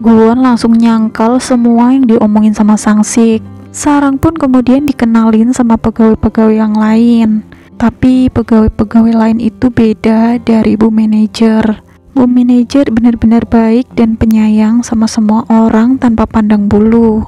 Guwon langsung nyangkal semua yang diomongin sama Sangsik. Sarang pun kemudian dikenalin sama pegawai-pegawai yang lain. Tapi pegawai-pegawai lain itu beda dari Bu Manajer. Bu Manajer benar-benar baik dan penyayang sama semua orang tanpa pandang bulu.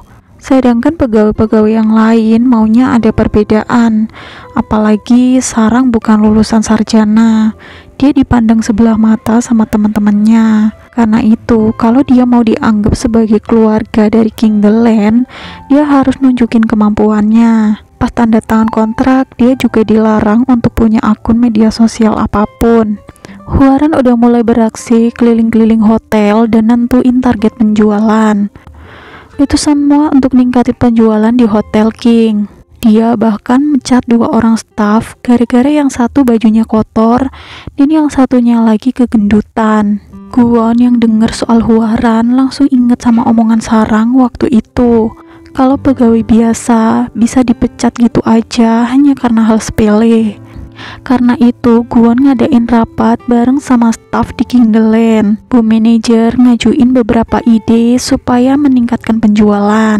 Sedangkan pegawai-pegawai yang lain maunya ada perbedaan. Apalagi Sarang bukan lulusan sarjana. Dia dipandang sebelah mata sama teman-temannya. Karena itu, kalau dia mau dianggap sebagai keluarga dari King The Land, dia harus nunjukin kemampuannya. Pas tanda tangan kontrak, dia juga dilarang untuk punya akun media sosial apapun. Hwaran udah mulai beraksi keliling-keliling hotel dan nentuin target penjualan. Itu semua untuk ningkatin penjualan di Hotel King. Dia bahkan mencat 2 orang staf gara-gara yang satu bajunya kotor dan yang satunya lagi kegendutan. Guwon yang denger soal Hwaran langsung inget sama omongan Sarang waktu itu. Kalau pegawai biasa bisa dipecat gitu aja hanya karena hal sepele. Karena itu Guwon ngadain rapat bareng sama staf di King The Land. Bu Manajer ngajuin beberapa ide supaya meningkatkan penjualan.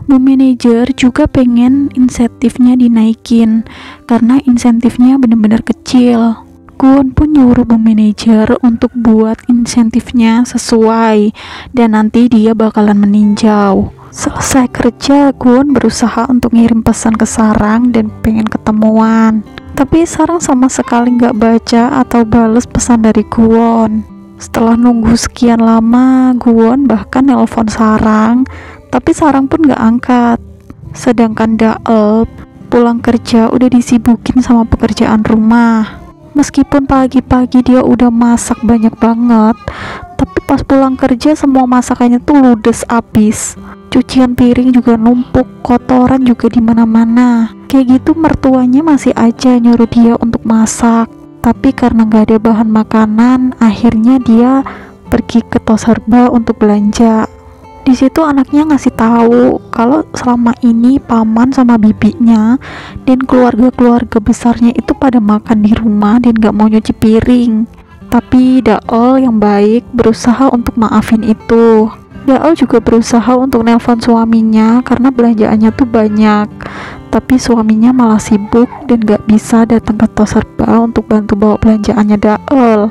Bu Manajer juga pengen insentifnya dinaikin karena insentifnya benar-benar kecil. Guwon pun nyuruh Bu Manajer untuk buat insentifnya sesuai dan nanti dia bakalan meninjau. Selesai kerja, Guwon berusaha untuk ngirim pesan ke Sarang dan pengen ketemuan. Tapi Sarang sama sekali nggak baca atau bales pesan dari Guwon. Setelah nunggu sekian lama, Gwon bahkan nelpon Sarang, tapi Sarang pun gak angkat. Sedangkan Dael pulang kerja udah disibukin sama pekerjaan rumah. Meskipun pagi-pagi dia udah masak banyak banget, tapi pas pulang kerja semua masakannya tuh ludes abis. Cucian piring juga numpuk, kotoran juga di mana-mana. Kayak gitu mertuanya masih aja nyuruh dia untuk masak. Tapi karena gak ada bahan makanan, akhirnya dia pergi ke Tos Herba untuk belanja. Di situ anaknya ngasih tahu kalau selama ini paman sama bibinya dan keluarga-keluarga besarnya itu pada makan di rumah dan gak mau nyuci piring. Tapi Dael yang baik berusaha untuk maafin itu. Dael juga berusaha untuk nelpon suaminya karena belanjaannya tuh banyak. Tapi suaminya malah sibuk dan gak bisa datang ke Tos Herba untuk bantu bawa belanjaannya Dael.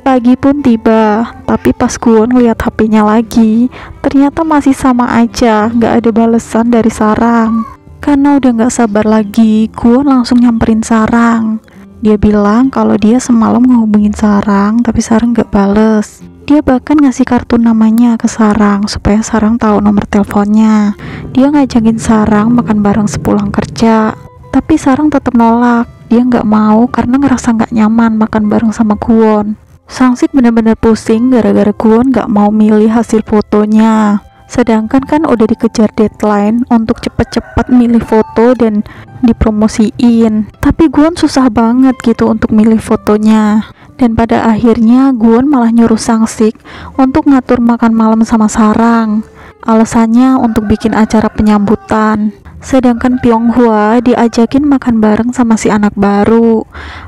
Pagi pun tiba, tapi pas Gwon ngeliat HP-nya lagi, ternyata masih sama aja, gak ada balesan dari Sarang. Karena udah gak sabar lagi, Gwon langsung nyamperin Sarang. Dia bilang kalau dia semalam ngehubungin Sarang, tapi Sarang gak bales. Dia bahkan ngasih kartu namanya ke Sarang, supaya Sarang tahu nomor teleponnya. Dia ngajakin Sarang makan bareng sepulang kerja, tapi Sarang tetap nolak. Dia gak mau karena ngerasa gak nyaman makan bareng sama Gwon. Sangsik bener-bener pusing gara-gara Gwon gak mau milih hasil fotonya. Sedangkan kan udah dikejar deadline untuk cepet-cepet milih foto dan dipromosiin. Tapi Gwon susah banget gitu untuk milih fotonya. Dan pada akhirnya Gwon malah nyuruh Sangsik untuk ngatur makan malam sama Sarang. Alasannya untuk bikin acara penyambutan. Sedangkan Pyonghwa diajakin makan bareng sama si anak baru.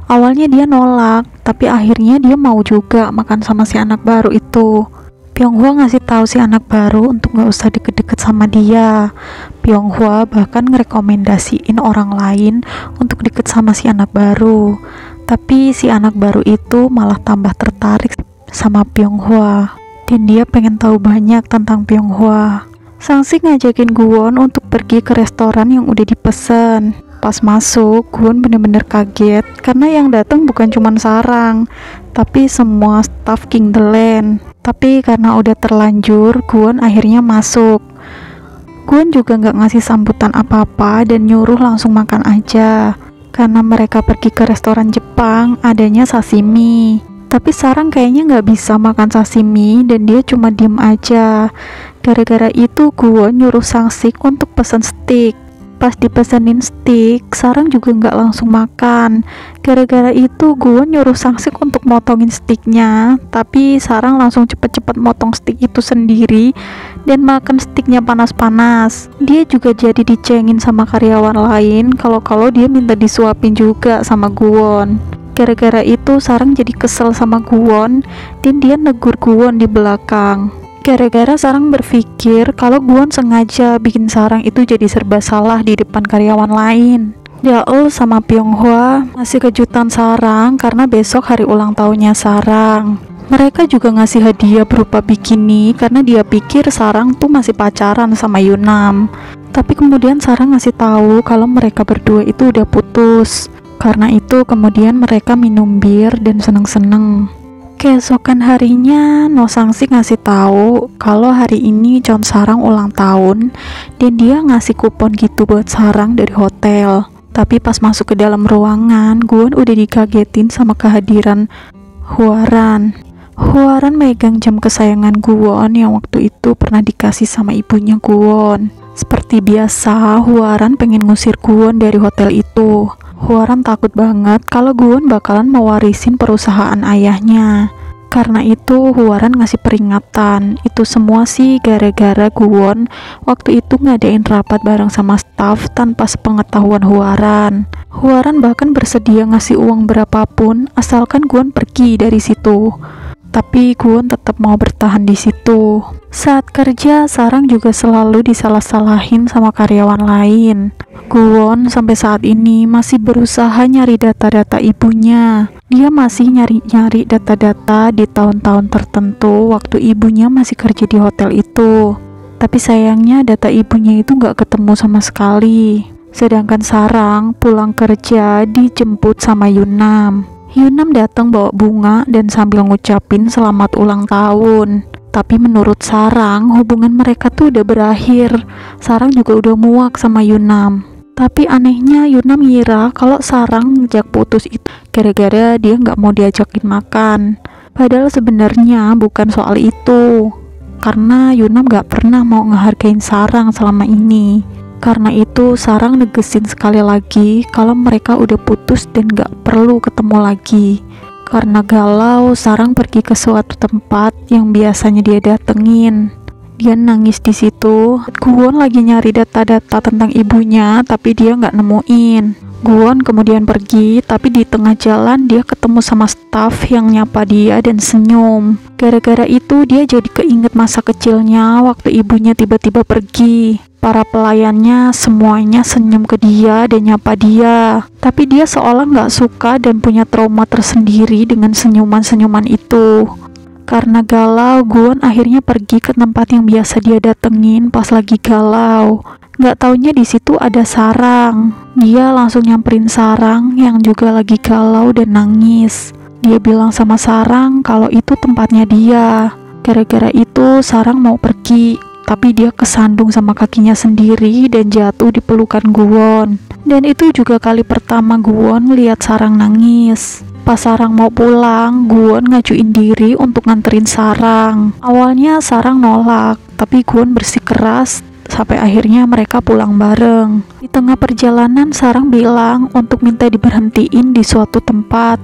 Awalnya dia nolak, tapi akhirnya dia mau juga makan sama si anak baru itu. Pyonghwa ngasih tahu si anak baru untuk gak usah deket-deket sama dia. Pyonghwa bahkan ngerekomendasiin orang lain untuk deket sama si anak baru. Tapi si anak baru itu malah tambah tertarik sama Pyonghwa. Dan dia pengen tahu banyak tentang Pyonghwa. Sangsik ngajakin Gwon untuk pergi ke restoran yang udah dipesan. Pas masuk, Gwon bener-bener kaget karena yang datang bukan cuma Sarang, tapi semua staff King The Land. Tapi karena udah terlanjur, Gwon akhirnya masuk. Gwon juga nggak ngasih sambutan apa-apa dan nyuruh langsung makan aja. Karena mereka pergi ke restoran Jepang, adanya sashimi. Tapi Sarang kayaknya nggak bisa makan sashimi dan dia cuma diem aja. Gara-gara itu Gwon nyuruh Sangsik untuk pesan steak. Pas dipesenin steak, Sarang juga nggak langsung makan. Gara-gara itu Gwon nyuruh Sangsik untuk motongin steaknya, tapi Sarang langsung cepet-cepet motong steak itu sendiri dan makan steaknya panas-panas. Dia juga jadi dicengin sama karyawan lain kalau dia minta disuapin juga sama Gwon. Gara-gara itu Sarang jadi kesel sama Gwon dan dia negur Gwon di belakang. Gara-gara Sarang berpikir kalau Gwon sengaja bikin Sarang itu jadi serba salah di depan karyawan lain. Dael sama Pyonghwa ngasih kejutan Sarang karena besok hari ulang tahunnya Sarang. Mereka juga ngasih hadiah berupa bikini karena dia pikir Sarang tuh masih pacaran sama Yunam. Tapi kemudian Sarang ngasih tahu kalau mereka berdua itu udah putus. Karena itu kemudian mereka minum bir dan seneng-seneng. Keesokan harinya, No Sangsik ngasih tahu kalau hari ini Chon Sarang ulang tahun dan dia ngasih kupon gitu buat Sarang dari hotel. Tapi pas masuk ke dalam ruangan, Gwon udah dikagetin sama kehadiran Hwaran. Hwaran megang jam kesayangan Gwon yang waktu itu pernah dikasih sama ibunya Gwon. Seperti biasa, Hwaran pengen ngusir Gwon dari hotel itu. Hwaran takut banget kalau Gwon bakalan mewarisin perusahaan ayahnya. Karena itu Hwaran ngasih peringatan. Itu semua sih gara-gara Gwon waktu itu ngadain rapat bareng sama staff tanpa sepengetahuan Hwaran. Hwaran bahkan bersedia ngasih uang berapapun asalkan Gwon pergi dari situ. Tapi Gwon tetap mau bertahan di situ. Saat kerja, Sarang juga selalu disalah-salahin sama karyawan lain. Gwon sampai saat ini masih berusaha nyari data-data ibunya. Dia masih nyari-nyari data-data di tahun-tahun tertentu waktu ibunya masih kerja di hotel itu. Tapi sayangnya data ibunya itu nggak ketemu sama sekali. Sedangkan Sarang pulang kerja dijemput sama Yunam. Yunam datang bawa bunga dan sambil ngucapin selamat ulang tahun. Tapi menurut Sarang, hubungan mereka tuh udah berakhir. Sarang juga udah muak sama Yunam. Tapi anehnya Yunam ngira kalau Sarang ngejak putus itu gara-gara dia nggak mau diajakin makan. Padahal sebenarnya bukan soal itu. Karena Yunam nggak pernah mau ngehargain Sarang selama ini. Karena itu Sarang negesin sekali lagi kalau mereka udah putus dan gak perlu ketemu lagi. Karena galau, Sarang pergi ke suatu tempat yang biasanya dia datengin. Dia nangis di situ. Guwon lagi nyari data-data tentang ibunya, tapi dia gak nemuin. Guwon kemudian pergi, tapi di tengah jalan dia ketemu sama staff yang nyapa dia dan senyum. Gara-gara itu dia jadi keinget masa kecilnya waktu ibunya tiba-tiba pergi. Para pelayannya semuanya senyum ke dia dan nyapa dia. Tapi dia seolah nggak suka dan punya trauma tersendiri dengan senyuman-senyuman itu. Karena galau, Guwon akhirnya pergi ke tempat yang biasa dia datengin pas lagi galau. Nggak taunya di situ ada Sarang. Dia langsung nyamperin Sarang yang juga lagi galau dan nangis. Dia bilang sama Sarang kalau itu tempatnya dia. Gara-gara itu Sarang mau pergi. Tapi dia kesandung sama kakinya sendiri dan jatuh di pelukan Guwon. Dan itu juga kali pertama Guwon lihat Sarang nangis. Pas Sarang mau pulang, Guwon ngajuin diri untuk nganterin Sarang. Awalnya Sarang nolak, tapi Guwon bersikeras sampai akhirnya mereka pulang bareng. Di tengah perjalanan Sarang bilang untuk minta diberhentiin di suatu tempat.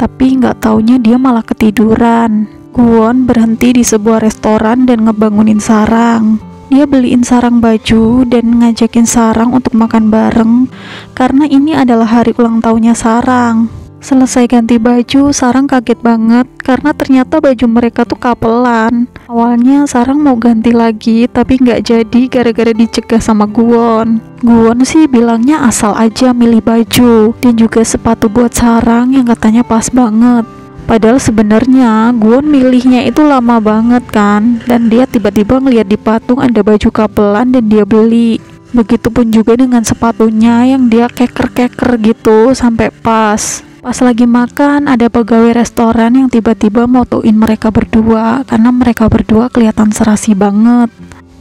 Tapi nggak taunya dia malah ketiduran. Guwon berhenti di sebuah restoran dan ngebangunin Sarang. Dia beliin Sarang baju dan ngajakin Sarang untuk makan bareng karena ini adalah hari ulang tahunnya Sarang. Selesai ganti baju, Sarang kaget banget karena ternyata baju mereka tuh kapelan. Awalnya Sarang mau ganti lagi tapi nggak jadi gara-gara dicegah sama Guwon. Guwon sih bilangnya asal aja milih baju dan juga sepatu buat Sarang yang katanya pas banget. Padahal sebenarnya Guwon milihnya itu lama banget kan, dan dia tiba-tiba ngeliat di patung ada baju kapelan dan dia beli. Begitupun juga dengan sepatunya yang dia keker-keker gitu sampai pas. Pas lagi makan ada pegawai restoran yang tiba-tiba motoin mereka berdua karena mereka berdua kelihatan serasi banget.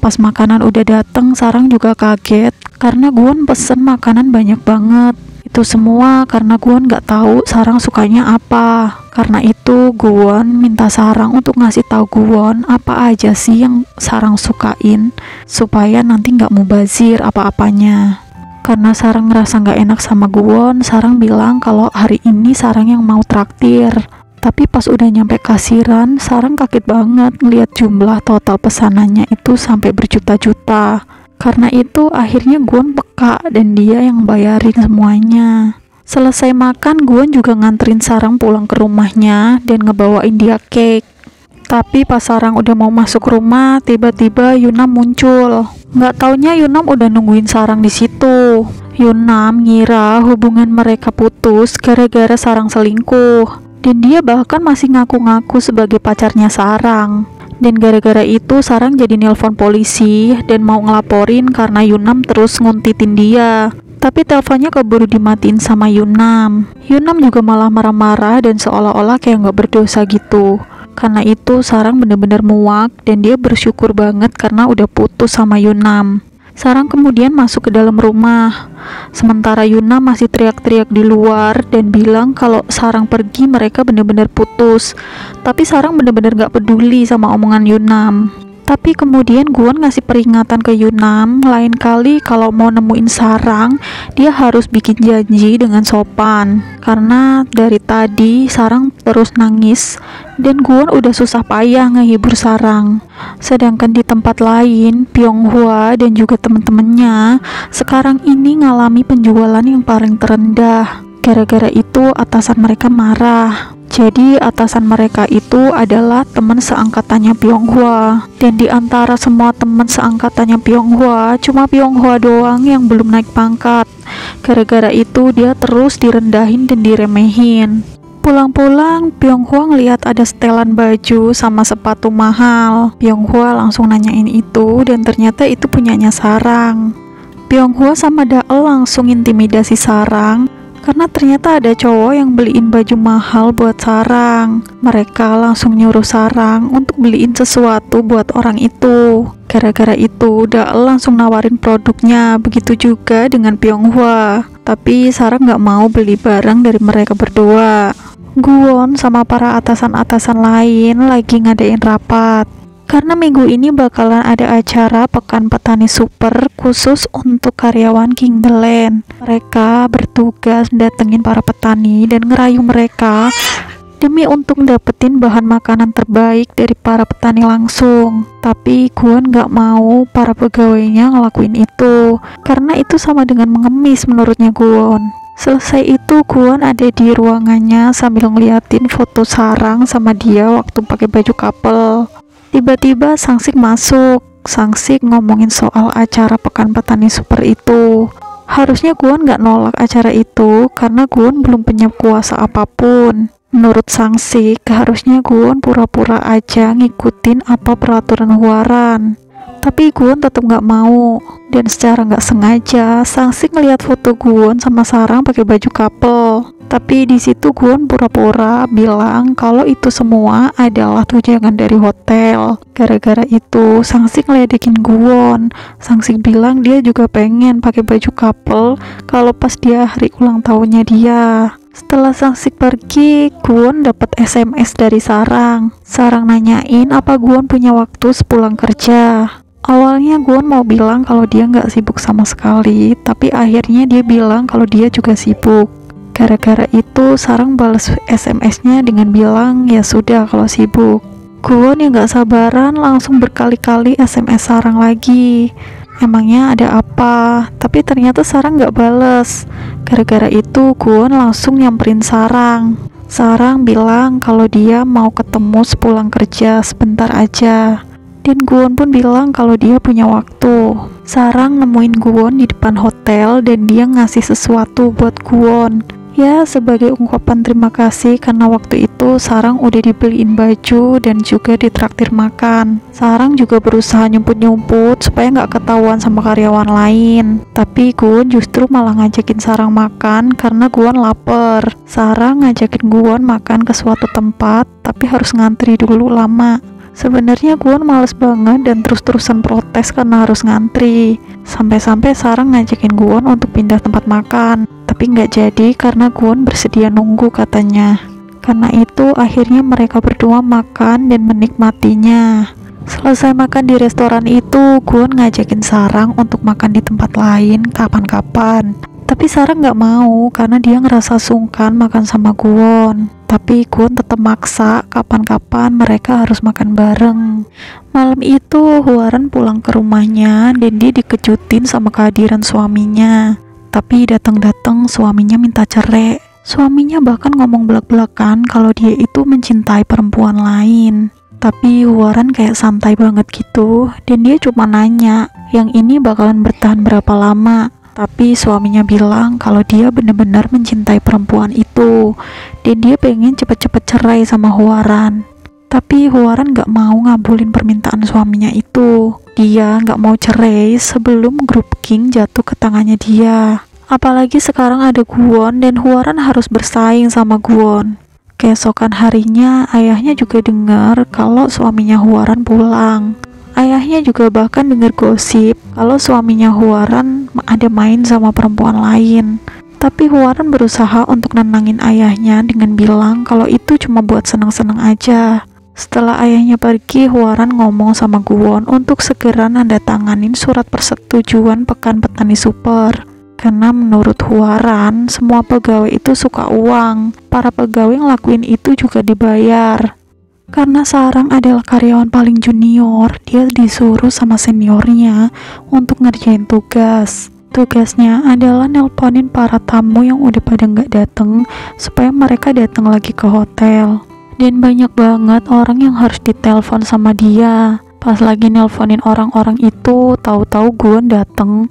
Pas makanan udah dateng, Sarang juga kaget karena Guwon pesen makanan banyak banget. Itu semua karena Guwon gak tahu Sarang sukanya apa. Karena itu Guwon minta Sarang untuk ngasih tahu Guwon apa aja sih yang Sarang sukain supaya nanti gak mubazir apa-apanya. Karena Sarang ngerasa gak enak sama Guwon, Sarang bilang kalau hari ini Sarang yang mau traktir. Tapi pas udah nyampe kasiran, Sarang kaget banget ngeliat jumlah total pesanannya itu sampai berjuta-juta. Karena itu akhirnya Guwon peka dan dia yang bayarin semuanya. Selesai makan, Guwon juga nganterin Sarang pulang ke rumahnya dan ngebawain dia cake. Tapi pas Sarang udah mau masuk rumah, tiba-tiba Yunam muncul. Nggak taunya Yunam udah nungguin Sarang di situ. Yunam ngira hubungan mereka putus gara-gara Sarang selingkuh. Dan dia bahkan masih ngaku-ngaku sebagai pacarnya Sarang. Dan gara-gara itu Sarang jadi nelpon polisi dan mau ngelaporin karena Yunam terus nguntitin dia. Tapi teleponnya keburu dimatiin sama Yunam. Yunam juga malah marah-marah dan seolah-olah kayak nggak berdosa gitu. Karena itu Sarang bener-bener muak dan dia bersyukur banget karena udah putus sama Yunam. Sarang kemudian masuk ke dalam rumah. Sementara Yunam masih teriak-teriak di luar dan bilang kalau Sarang pergi mereka bener-bener putus. Tapi Sarang bener-bener gak peduli sama omongan Yunam. Tapi kemudian Guwon ngasih peringatan ke Yunam, lain kali kalau mau nemuin Sarang, dia harus bikin janji dengan sopan. Karena dari tadi Sarang terus nangis dan Guwon udah susah payah ngehibur Sarang. Sedangkan di tempat lain, Byung-hwa dan juga temen-temennya sekarang ini ngalami penjualan yang paling terendah. Gara-gara itu atasan mereka marah. Jadi atasan mereka itu adalah teman seangkatannya Byung-hwa. Dan di antara semua teman seangkatannya Byung-hwa, cuma Byung-hwa doang yang belum naik pangkat. Gara-gara itu dia terus direndahin dan diremehin. Pulang-pulang, Byung-hwa ngeliat ada setelan baju sama sepatu mahal. Byung-hwa langsung nanyain itu dan ternyata itu punyanya Sarang. Byung-hwa sama Dael langsung intimidasi Sarang Karena ternyata ada cowok yang beliin baju mahal buat Sarang. Mereka langsung nyuruh Sarang untuk beliin sesuatu buat orang itu. Gara-gara itu Dael langsung nawarin produknya. Begitu juga dengan Pyonghwa. Tapi Sarang gak mau beli barang dari mereka berdua. Guwon sama para atasan-atasan lain lagi ngadain rapat. Karena minggu ini bakalan ada acara Pekan Petani Super khusus untuk karyawan King The Land. Mereka bertugas datengin para petani dan ngerayu mereka demi untuk dapetin bahan makanan terbaik dari para petani langsung. Tapi Guwon gak mau para pegawainya ngelakuin itu, karena itu sama dengan mengemis menurutnya Guwon. Selesai itu Guwon ada di ruangannya sambil ngeliatin foto Sarang sama dia waktu pakai baju couple. Tiba-tiba Sangsik masuk. Sangsik ngomongin soal acara Pekan Petani Super itu. Harusnya Guwon gak nolak acara itu karena Guwon belum punya kuasa apapun. Menurut Sangsik, harusnya Guwon pura-pura aja ngikutin apa peraturan Hwaran. Tapi Guwon tetap gak mau. Dan secara gak sengaja, Sangsik ngeliat foto Guwon sama Sarang pakai baju couple. Tapi di situ Guwon pura-pura bilang kalau itu semua adalah tunjangan dari hotel. Gara-gara itu Sangsik ngeledekin Guwon. Sangsik bilang dia juga pengen pakai baju couple kalau pas dia hari ulang tahunnya dia. Setelah Sangsik pergi, Guwon dapat SMS dari Sarang. Sarang nanyain apa Guwon punya waktu sepulang kerja. Awalnya Guwon mau bilang kalau dia nggak sibuk sama sekali, tapi akhirnya dia bilang kalau dia juga sibuk. Gara-gara itu Sarang balas SMS-nya dengan bilang ya sudah kalau sibuk. Guwon yang gak sabaran langsung berkali-kali SMS Sarang lagi. Emangnya ada apa? Tapi ternyata Sarang gak bales. Gara-gara itu Guwon langsung nyamperin Sarang. Sarang bilang kalau dia mau ketemu sepulang kerja sebentar aja. Dan Guwon pun bilang kalau dia punya waktu. Sarang nemuin Guwon di depan hotel dan dia ngasih sesuatu buat Guwon. Ya, sebagai ungkapan terima kasih karena waktu itu Sarang udah dibeliin baju dan juga ditraktir makan. Sarang juga berusaha nyumput-nyumput supaya nggak ketahuan sama karyawan lain. Tapi Guwon justru malah ngajakin Sarang makan karena Guwon lapar. Sarang ngajakin Guwon makan ke suatu tempat, tapi harus ngantri dulu lama. Sebenarnya Guwon males banget dan terus-terusan protes karena harus ngantri. Sampai-sampai Sarang ngajakin Guwon untuk pindah tempat makan. Tapi nggak jadi karena Guwon bersedia nunggu katanya. Karena itu akhirnya mereka berdua makan dan menikmatinya. Selesai makan di restoran itu, Guwon ngajakin Sarang untuk makan di tempat lain kapan-kapan. Tapi Sarang nggak mau karena dia ngerasa sungkan makan sama Guwon. Tapi Guwon tetap maksa kapan-kapan mereka harus makan bareng. Malam itu Hwaran pulang ke rumahnya dan dia dikejutin sama kehadiran suaminya. Tapi datang-datang suaminya minta cerai. Suaminya bahkan ngomong belak-belakan kalau dia itu mencintai perempuan lain. Tapi Hwaran kayak santai banget gitu dan dia cuma nanya yang ini bakalan bertahan berapa lama. Tapi suaminya bilang kalau dia benar-benar mencintai perempuan itu dan dia pengen cepet-cepet cerai sama Hwaran. Tapi Hwaran gak mau ngabulin permintaan suaminya itu. Dia gak mau cerai sebelum grup King jatuh ke tangannya dia. Apalagi sekarang ada Guwon dan Hwaran harus bersaing sama Guwon. Keesokan harinya ayahnya juga dengar kalau suaminya Hwaran pulang. Ayahnya juga bahkan dengar gosip kalau suaminya Hwaran ada main sama perempuan lain. Tapi Hwaran berusaha untuk nenangin ayahnya dengan bilang kalau itu cuma buat senang-senang aja. Setelah ayahnya pergi, Hwaran ngomong sama Guwon untuk segera nandatanganin surat persetujuan Pekan Petani Super. Karena menurut Hwaran, semua pegawai itu suka uang. Para pegawai ngelakuin itu juga dibayar. Karena Sarang adalah karyawan paling junior, dia disuruh sama seniornya untuk ngerjain tugas. Tugasnya adalah nelponin para tamu yang udah pada nggak dateng supaya mereka datang lagi ke hotel. Dan banyak banget orang yang harus ditelepon sama dia. Pas lagi nelponin orang-orang itu, tahu-tahu Guwon dateng.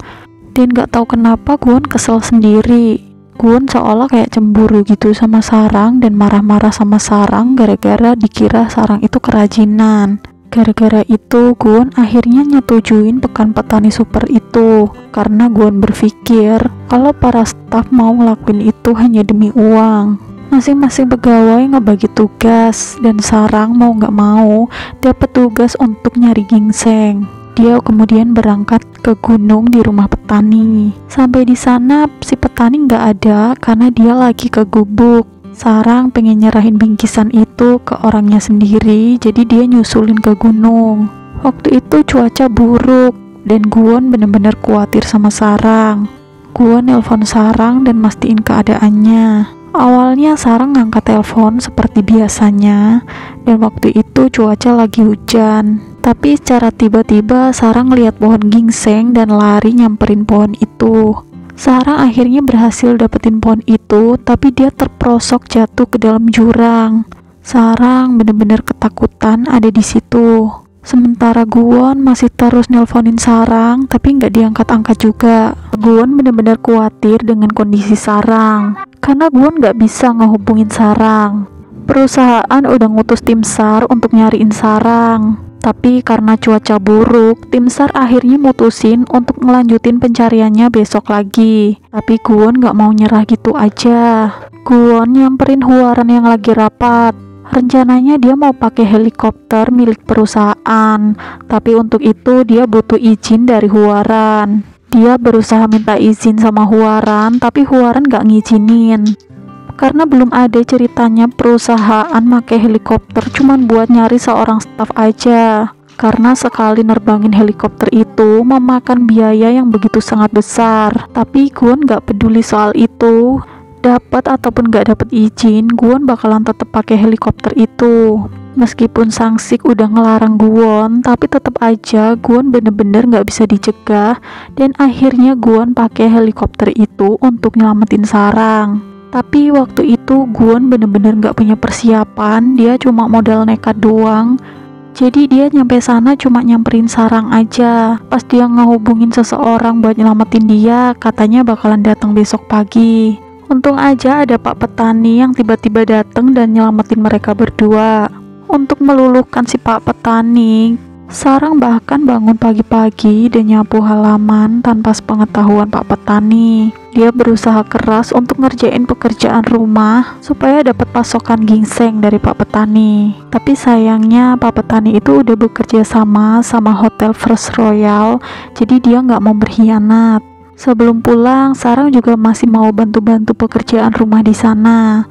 Dan nggak tahu kenapa Guwon kesel sendiri. Guwon seolah kayak cemburu gitu sama Sarang dan marah-marah sama Sarang gara-gara dikira Sarang itu kerajinan. Gara-gara itu Guwon akhirnya nyetujuin Pekan Petani Super itu karena Gwon berpikir kalau para staf mau ngelakuin itu hanya demi uang. Masing-masing pegawai ngebagi tugas dan Sarang mau nggak mau dapat tugas untuk nyari ginseng. Dia kemudian berangkat ke gunung di rumah petani. Sampai di sana si petani nggak ada karena dia lagi ke gubuk. Sarang pengen nyerahin bingkisan itu ke orangnya sendiri, jadi dia nyusulin ke gunung. Waktu itu cuaca buruk dan Gwon bener-bener khawatir sama Sarang. Gwon nelpon Sarang dan mastiin keadaannya. Awalnya Sarang ngangkat telepon seperti biasanya dan waktu itu cuaca lagi hujan. Tapi secara tiba-tiba Sarang lihat pohon ginseng dan lari nyamperin pohon itu. Sarang akhirnya berhasil dapetin pohon itu, tapi dia terperosok jatuh ke dalam jurang. Sarang bener-bener ketakutan ada di situ. Sementara Gwon masih terus nelponin Sarang, tapi nggak diangkat-angkat juga. Gwon bener-bener khawatir dengan kondisi Sarang, karena Gwon nggak bisa ngehubungin Sarang. Perusahaan udah ngutus tim SAR untuk nyariin Sarang. Tapi karena cuaca buruk, tim SAR akhirnya mutusin untuk ngelanjutin pencariannya besok lagi. Tapi Gwon gak mau nyerah gitu aja. Gwon nyamperin Hwaran yang lagi rapat. Rencananya dia mau pakai helikopter milik perusahaan. Tapi untuk itu dia butuh izin dari Hwaran. Dia berusaha minta izin sama Hwaran, tapi Hwaran gak ngizinin. Karena belum ada ceritanya perusahaan pakai helikopter cuman buat nyari seorang staf aja. Karena sekali nerbangin helikopter itu memakan biaya yang begitu sangat besar. Tapi Gwon gak peduli soal itu. Dapat ataupun gak dapat izin, Gwon bakalan tetap pakai helikopter itu. Meskipun Sang-sik udah ngelarang Gwon, tapi tetap aja Gwon bener-bener gak bisa dicegah. Dan akhirnya Gwon pakai helikopter itu untuk nyelamatin Sarang. Tapi waktu itu Gwon bener-bener gak punya persiapan, dia cuma modal nekat doang. Jadi dia nyampe sana cuma nyamperin Sarang aja. Pas dia ngehubungin seseorang buat nyelamatin dia, katanya bakalan datang besok pagi. Untung aja ada Pak Petani yang tiba-tiba datang dan nyelamatin mereka berdua. Untuk meluluhkan si Pak Petani, Sarang bahkan bangun pagi-pagi dan nyapu halaman tanpa sepengetahuan Pak Petani. Dia berusaha keras untuk ngerjain pekerjaan rumah supaya dapat pasokan ginseng dari Pak Petani. Tapi sayangnya Pak Petani itu udah bekerja sama Hotel First Royal, jadi dia nggak mau berkhianat. Sebelum pulang, Sarang juga masih mau bantu-bantu pekerjaan rumah di sana.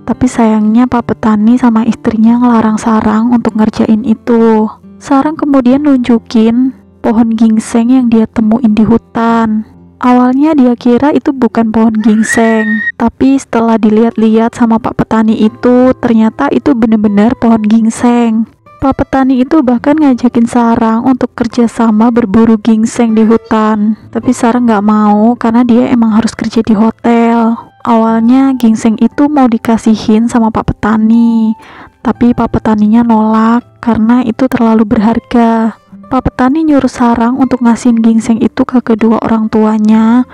Tapi sayangnya Pak Petani sama istrinya ngelarang Sarang untuk ngerjain itu. Sarang kemudian nunjukin pohon ginseng yang dia temuin di hutan. Awalnya dia kira itu bukan pohon ginseng, tapi setelah dilihat-lihat sama Pak Petani itu, ternyata itu bener-bener pohon ginseng. Pak Petani itu bahkan ngajakin Sarang untuk kerjasama berburu ginseng di hutan. Tapi Sarang nggak mau karena dia emang harus kerja di hotel. Awalnya ginseng itu mau dikasihin sama Pak Petani, tapi Pak Petaninya nolak karena itu terlalu berharga. Pak Petani nyuruh Sarang untuk ngasihin ginseng itu ke kedua orang tuanya,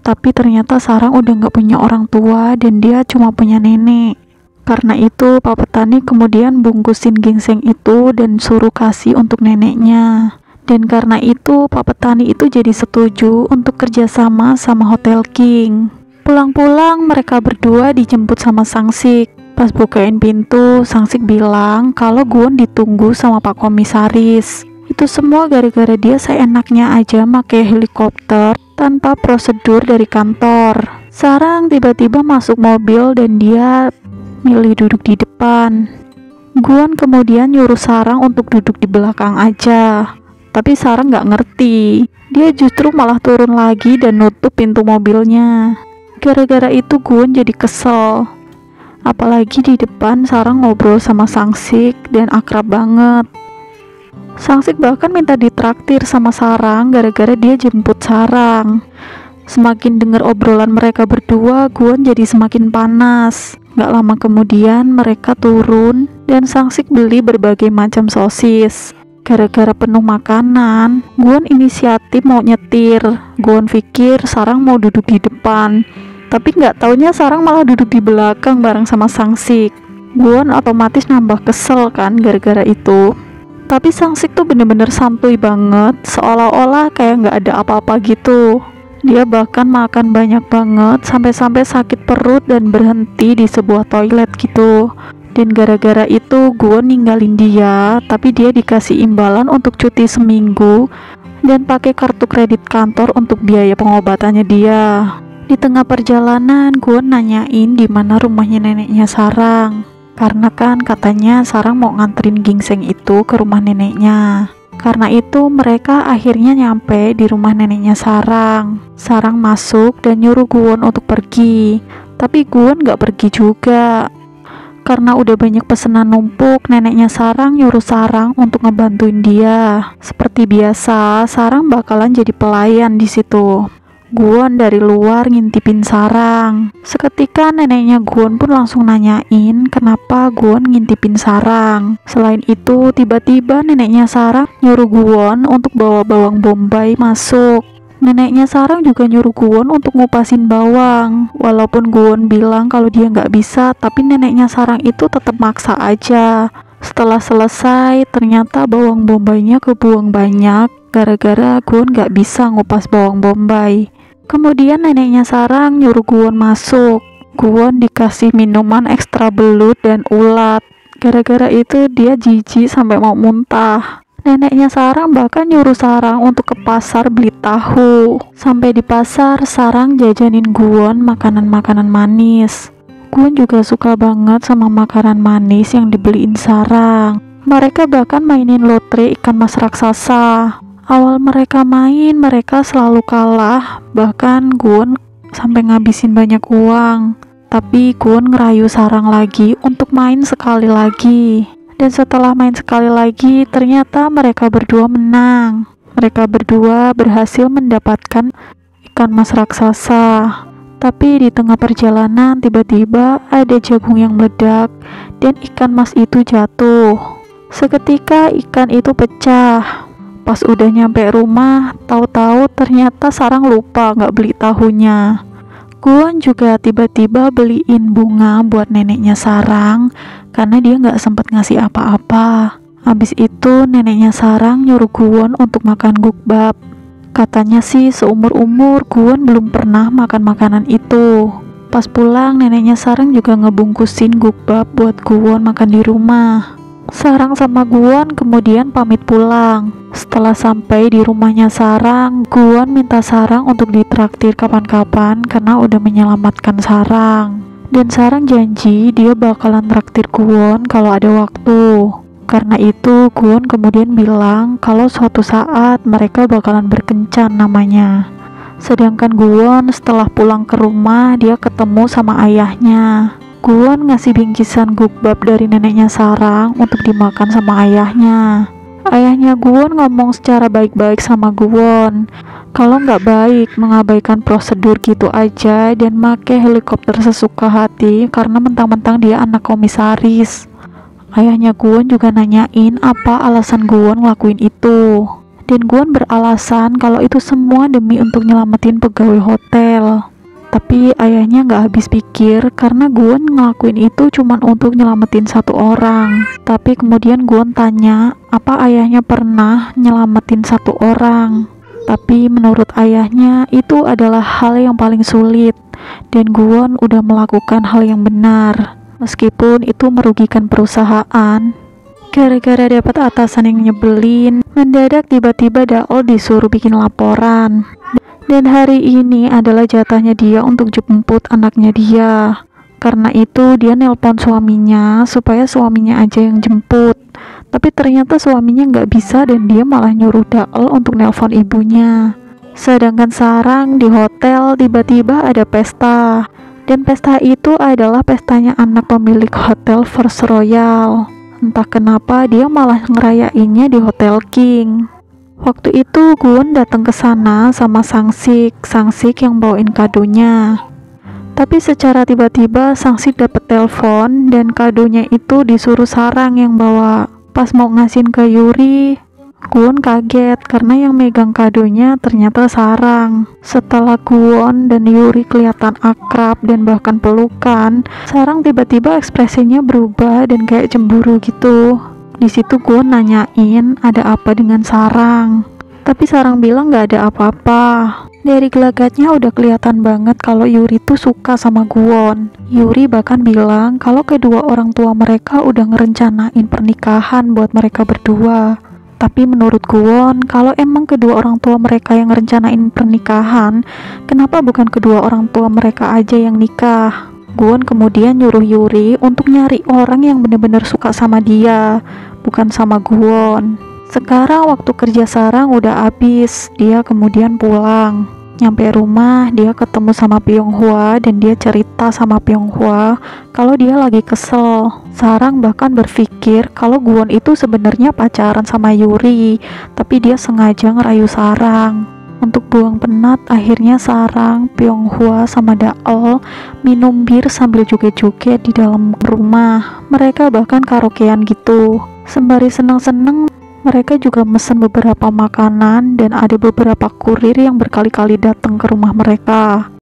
tapi ternyata Sarang udah nggak punya orang tua dan dia cuma punya nenek. Karena itu Pak Petani kemudian bungkusin ginseng itu dan suruh kasih untuk neneknya. Dan karena itu Pak Petani itu jadi setuju untuk kerjasama sama Hotel King. Pulang-pulang mereka berdua dijemput sama Sang-sik. Pas bukain pintu, Sang-sik bilang kalau Gwon ditunggu sama Pak Komisaris. Itu semua gara-gara dia seenaknya aja pakai helikopter tanpa prosedur dari kantor. Sarang tiba-tiba masuk mobil dan dia milih duduk di depan. Gwon kemudian nyuruh Sarang untuk duduk di belakang aja. Tapi Sarang nggak ngerti. Dia justru malah turun lagi dan nutup pintu mobilnya. Gara-gara itu Gwon jadi kesel. Apalagi di depan Sarang ngobrol sama Sang-sik dan akrab banget. Sang-sik bahkan minta ditraktir sama Sarang gara-gara dia jemput Sarang. Semakin dengar obrolan mereka berdua, Gwon jadi semakin panas. Gak lama kemudian mereka turun dan Sang-sik beli berbagai macam sosis. Gara-gara penuh makanan, Gwon inisiatif mau nyetir. Gwon pikir Sarang mau duduk di depan, tapi nggak taunya Sarang malah duduk di belakang bareng sama Sang-sik. Gwon otomatis nambah kesel kan gara-gara itu. Tapi Sang-sik tuh bener-bener santuy banget, seolah-olah kayak nggak ada apa-apa gitu. Dia bahkan makan banyak banget sampai-sampai sakit perut dan berhenti di sebuah toilet gitu. Dan gara-gara itu Gwon ninggalin dia, tapi dia dikasih imbalan untuk cuti seminggu dan pakai kartu kredit kantor untuk biaya pengobatannya dia. Di tengah perjalanan, Gwon nanyain di mana rumahnya neneknya Sarang. Karena kan katanya Sarang mau nganterin gingseng itu ke rumah neneknya. Karena itu mereka akhirnya nyampe di rumah neneknya Sarang. Sarang masuk dan nyuruh Gwon untuk pergi. Tapi Gwon gak pergi juga. Karena udah banyak pesanan numpuk, neneknya Sarang nyuruh Sarang untuk ngebantuin dia. Seperti biasa, Sarang bakalan jadi pelayan di situ. Gwon dari luar ngintipin Sarang. Seketika neneknya Gwon pun langsung nanyain kenapa Gwon ngintipin Sarang. Selain itu, tiba-tiba neneknya Sarang nyuruh Gwon untuk bawa bawang bombay masuk. Neneknya Sarang juga nyuruh Gwon untuk ngupasin bawang. Walaupun Gwon bilang kalau dia nggak bisa, tapi neneknya Sarang itu tetap maksa aja. Setelah selesai, ternyata bawang bombaynya kebuang banyak gara-gara Gwon nggak bisa ngupas bawang bombay. Kemudian neneknya Sarang nyuruh Gwon masuk. Gwon dikasih minuman ekstra belut dan ulat. Gara-gara itu dia jijik sampai mau muntah. Neneknya Sarang bahkan nyuruh Sarang untuk ke pasar beli tahu. Sampai di pasar, Sarang jajanin Gwon makanan-makanan manis. Gwon juga suka banget sama makanan manis yang dibeliin Sarang. Mereka bahkan mainin lotre ikan mas raksasa. Awal mereka main, mereka selalu kalah. Bahkan Gwon sampai ngabisin banyak uang. Tapi Gwon ngerayu Sarang lagi untuk main sekali lagi. Dan setelah main sekali lagi, ternyata mereka berdua menang. Mereka berdua berhasil mendapatkan ikan mas raksasa. Tapi di tengah perjalanan tiba-tiba ada jagung yang meledak dan ikan mas itu jatuh. Seketika ikan itu pecah. Pas udah nyampe rumah, tahu-tahu ternyata Sarang lupa nggak beli tahunya. Gwon juga tiba-tiba beliin bunga buat neneknya Sarang karena dia nggak sempat ngasih apa-apa. Habis itu neneknya Sarang nyuruh Gwon untuk makan gukbap. Katanya sih seumur-umur Gwon belum pernah makan makanan itu. Pas pulang neneknya Sarang juga ngebungkusin gukbap buat Gwon makan di rumah. Sarang sama Gwon kemudian pamit pulang. Setelah sampai di rumahnya Sarang, Gwon minta Sarang untuk ditraktir kapan-kapan karena udah menyelamatkan Sarang. Dan Sarang janji dia bakalan traktir Gwon kalau ada waktu. Karena itu Gwon kemudian bilang kalau suatu saat mereka bakalan berkencan namanya. Sedangkan Gwon setelah pulang ke rumah dia ketemu sama ayahnya. Gwon ngasih bingkisan gukbap dari neneknya Sarang untuk dimakan sama ayahnya. Ayahnya Gwon ngomong secara baik-baik sama Gwon kalau nggak baik mengabaikan prosedur gitu aja dan make helikopter sesuka hati karena mentang-mentang dia anak komisaris. Ayahnya Gwon juga nanyain apa alasan Gwon ngelakuin itu. Dan Gwon beralasan kalau itu semua demi untuk nyelamatin pegawai hotel. Tapi ayahnya nggak habis pikir karena Gwon ngelakuin itu cuma untuk nyelamatin satu orang. Tapi kemudian Gwon tanya apa ayahnya pernah nyelamatin satu orang. Tapi menurut ayahnya itu adalah hal yang paling sulit dan Gwon udah melakukan hal yang benar. Meskipun itu merugikan perusahaan. Gara-gara dapat atasan yang nyebelin, mendadak tiba-tiba Daol disuruh bikin laporan. Dan hari ini adalah jatahnya dia untuk jemput anaknya dia. Karena itu dia nelpon suaminya supaya suaminya aja yang jemput. Tapi ternyata suaminya nggak bisa dan dia malah nyuruh Daol untuk nelpon ibunya. Sedangkan Sarang di hotel tiba-tiba ada pesta. Dan pesta itu adalah pestanya anak pemilik hotel First Royal. Entah kenapa dia malah ngerayainnya di Hotel King. Waktu itu Gwon datang ke sana sama Sangsik yang bawain kadonya. Tapi secara tiba-tiba Sangsik dapet telepon dan kadonya itu disuruh Sarang yang bawa. Pas mau ngasihin ke Yuri, Gwon kaget karena yang megang kadonya ternyata Sarang. Setelah Gwon dan Yuri kelihatan akrab dan bahkan pelukan, Sarang tiba-tiba ekspresinya berubah dan kayak cemburu gitu. Di situ Gwon nanyain ada apa dengan Sarang. Tapi Sarang bilang gak ada apa-apa. Dari gelagatnya udah kelihatan banget kalau Yuri tuh suka sama Gwon. Yuri bahkan bilang kalau kedua orang tua mereka udah ngerencanain pernikahan buat mereka berdua. Tapi menurut Gwon, kalau emang kedua orang tua mereka yang ngerencanain pernikahan, kenapa bukan kedua orang tua mereka aja yang nikah? Gwon kemudian nyuruh Yuri untuk nyari orang yang bener-bener suka sama dia, bukan sama Gwon. Sekarang waktu kerja Sarang udah habis, dia kemudian pulang. Nyampe rumah, dia ketemu sama Pyonghwa dan dia cerita sama Pyonghwa kalau dia lagi kesel. Sarang bahkan berpikir kalau Gwon itu sebenarnya pacaran sama Yuri, tapi dia sengaja ngerayu Sarang. Untuk buang penat, akhirnya Sarang, Pyonghwa, sama Daol minum bir sambil joget-joget di dalam rumah. Mereka bahkan karaokean gitu. Sembari seneng-seneng, mereka juga mesen beberapa makanan dan ada beberapa kurir yang berkali-kali datang ke rumah mereka.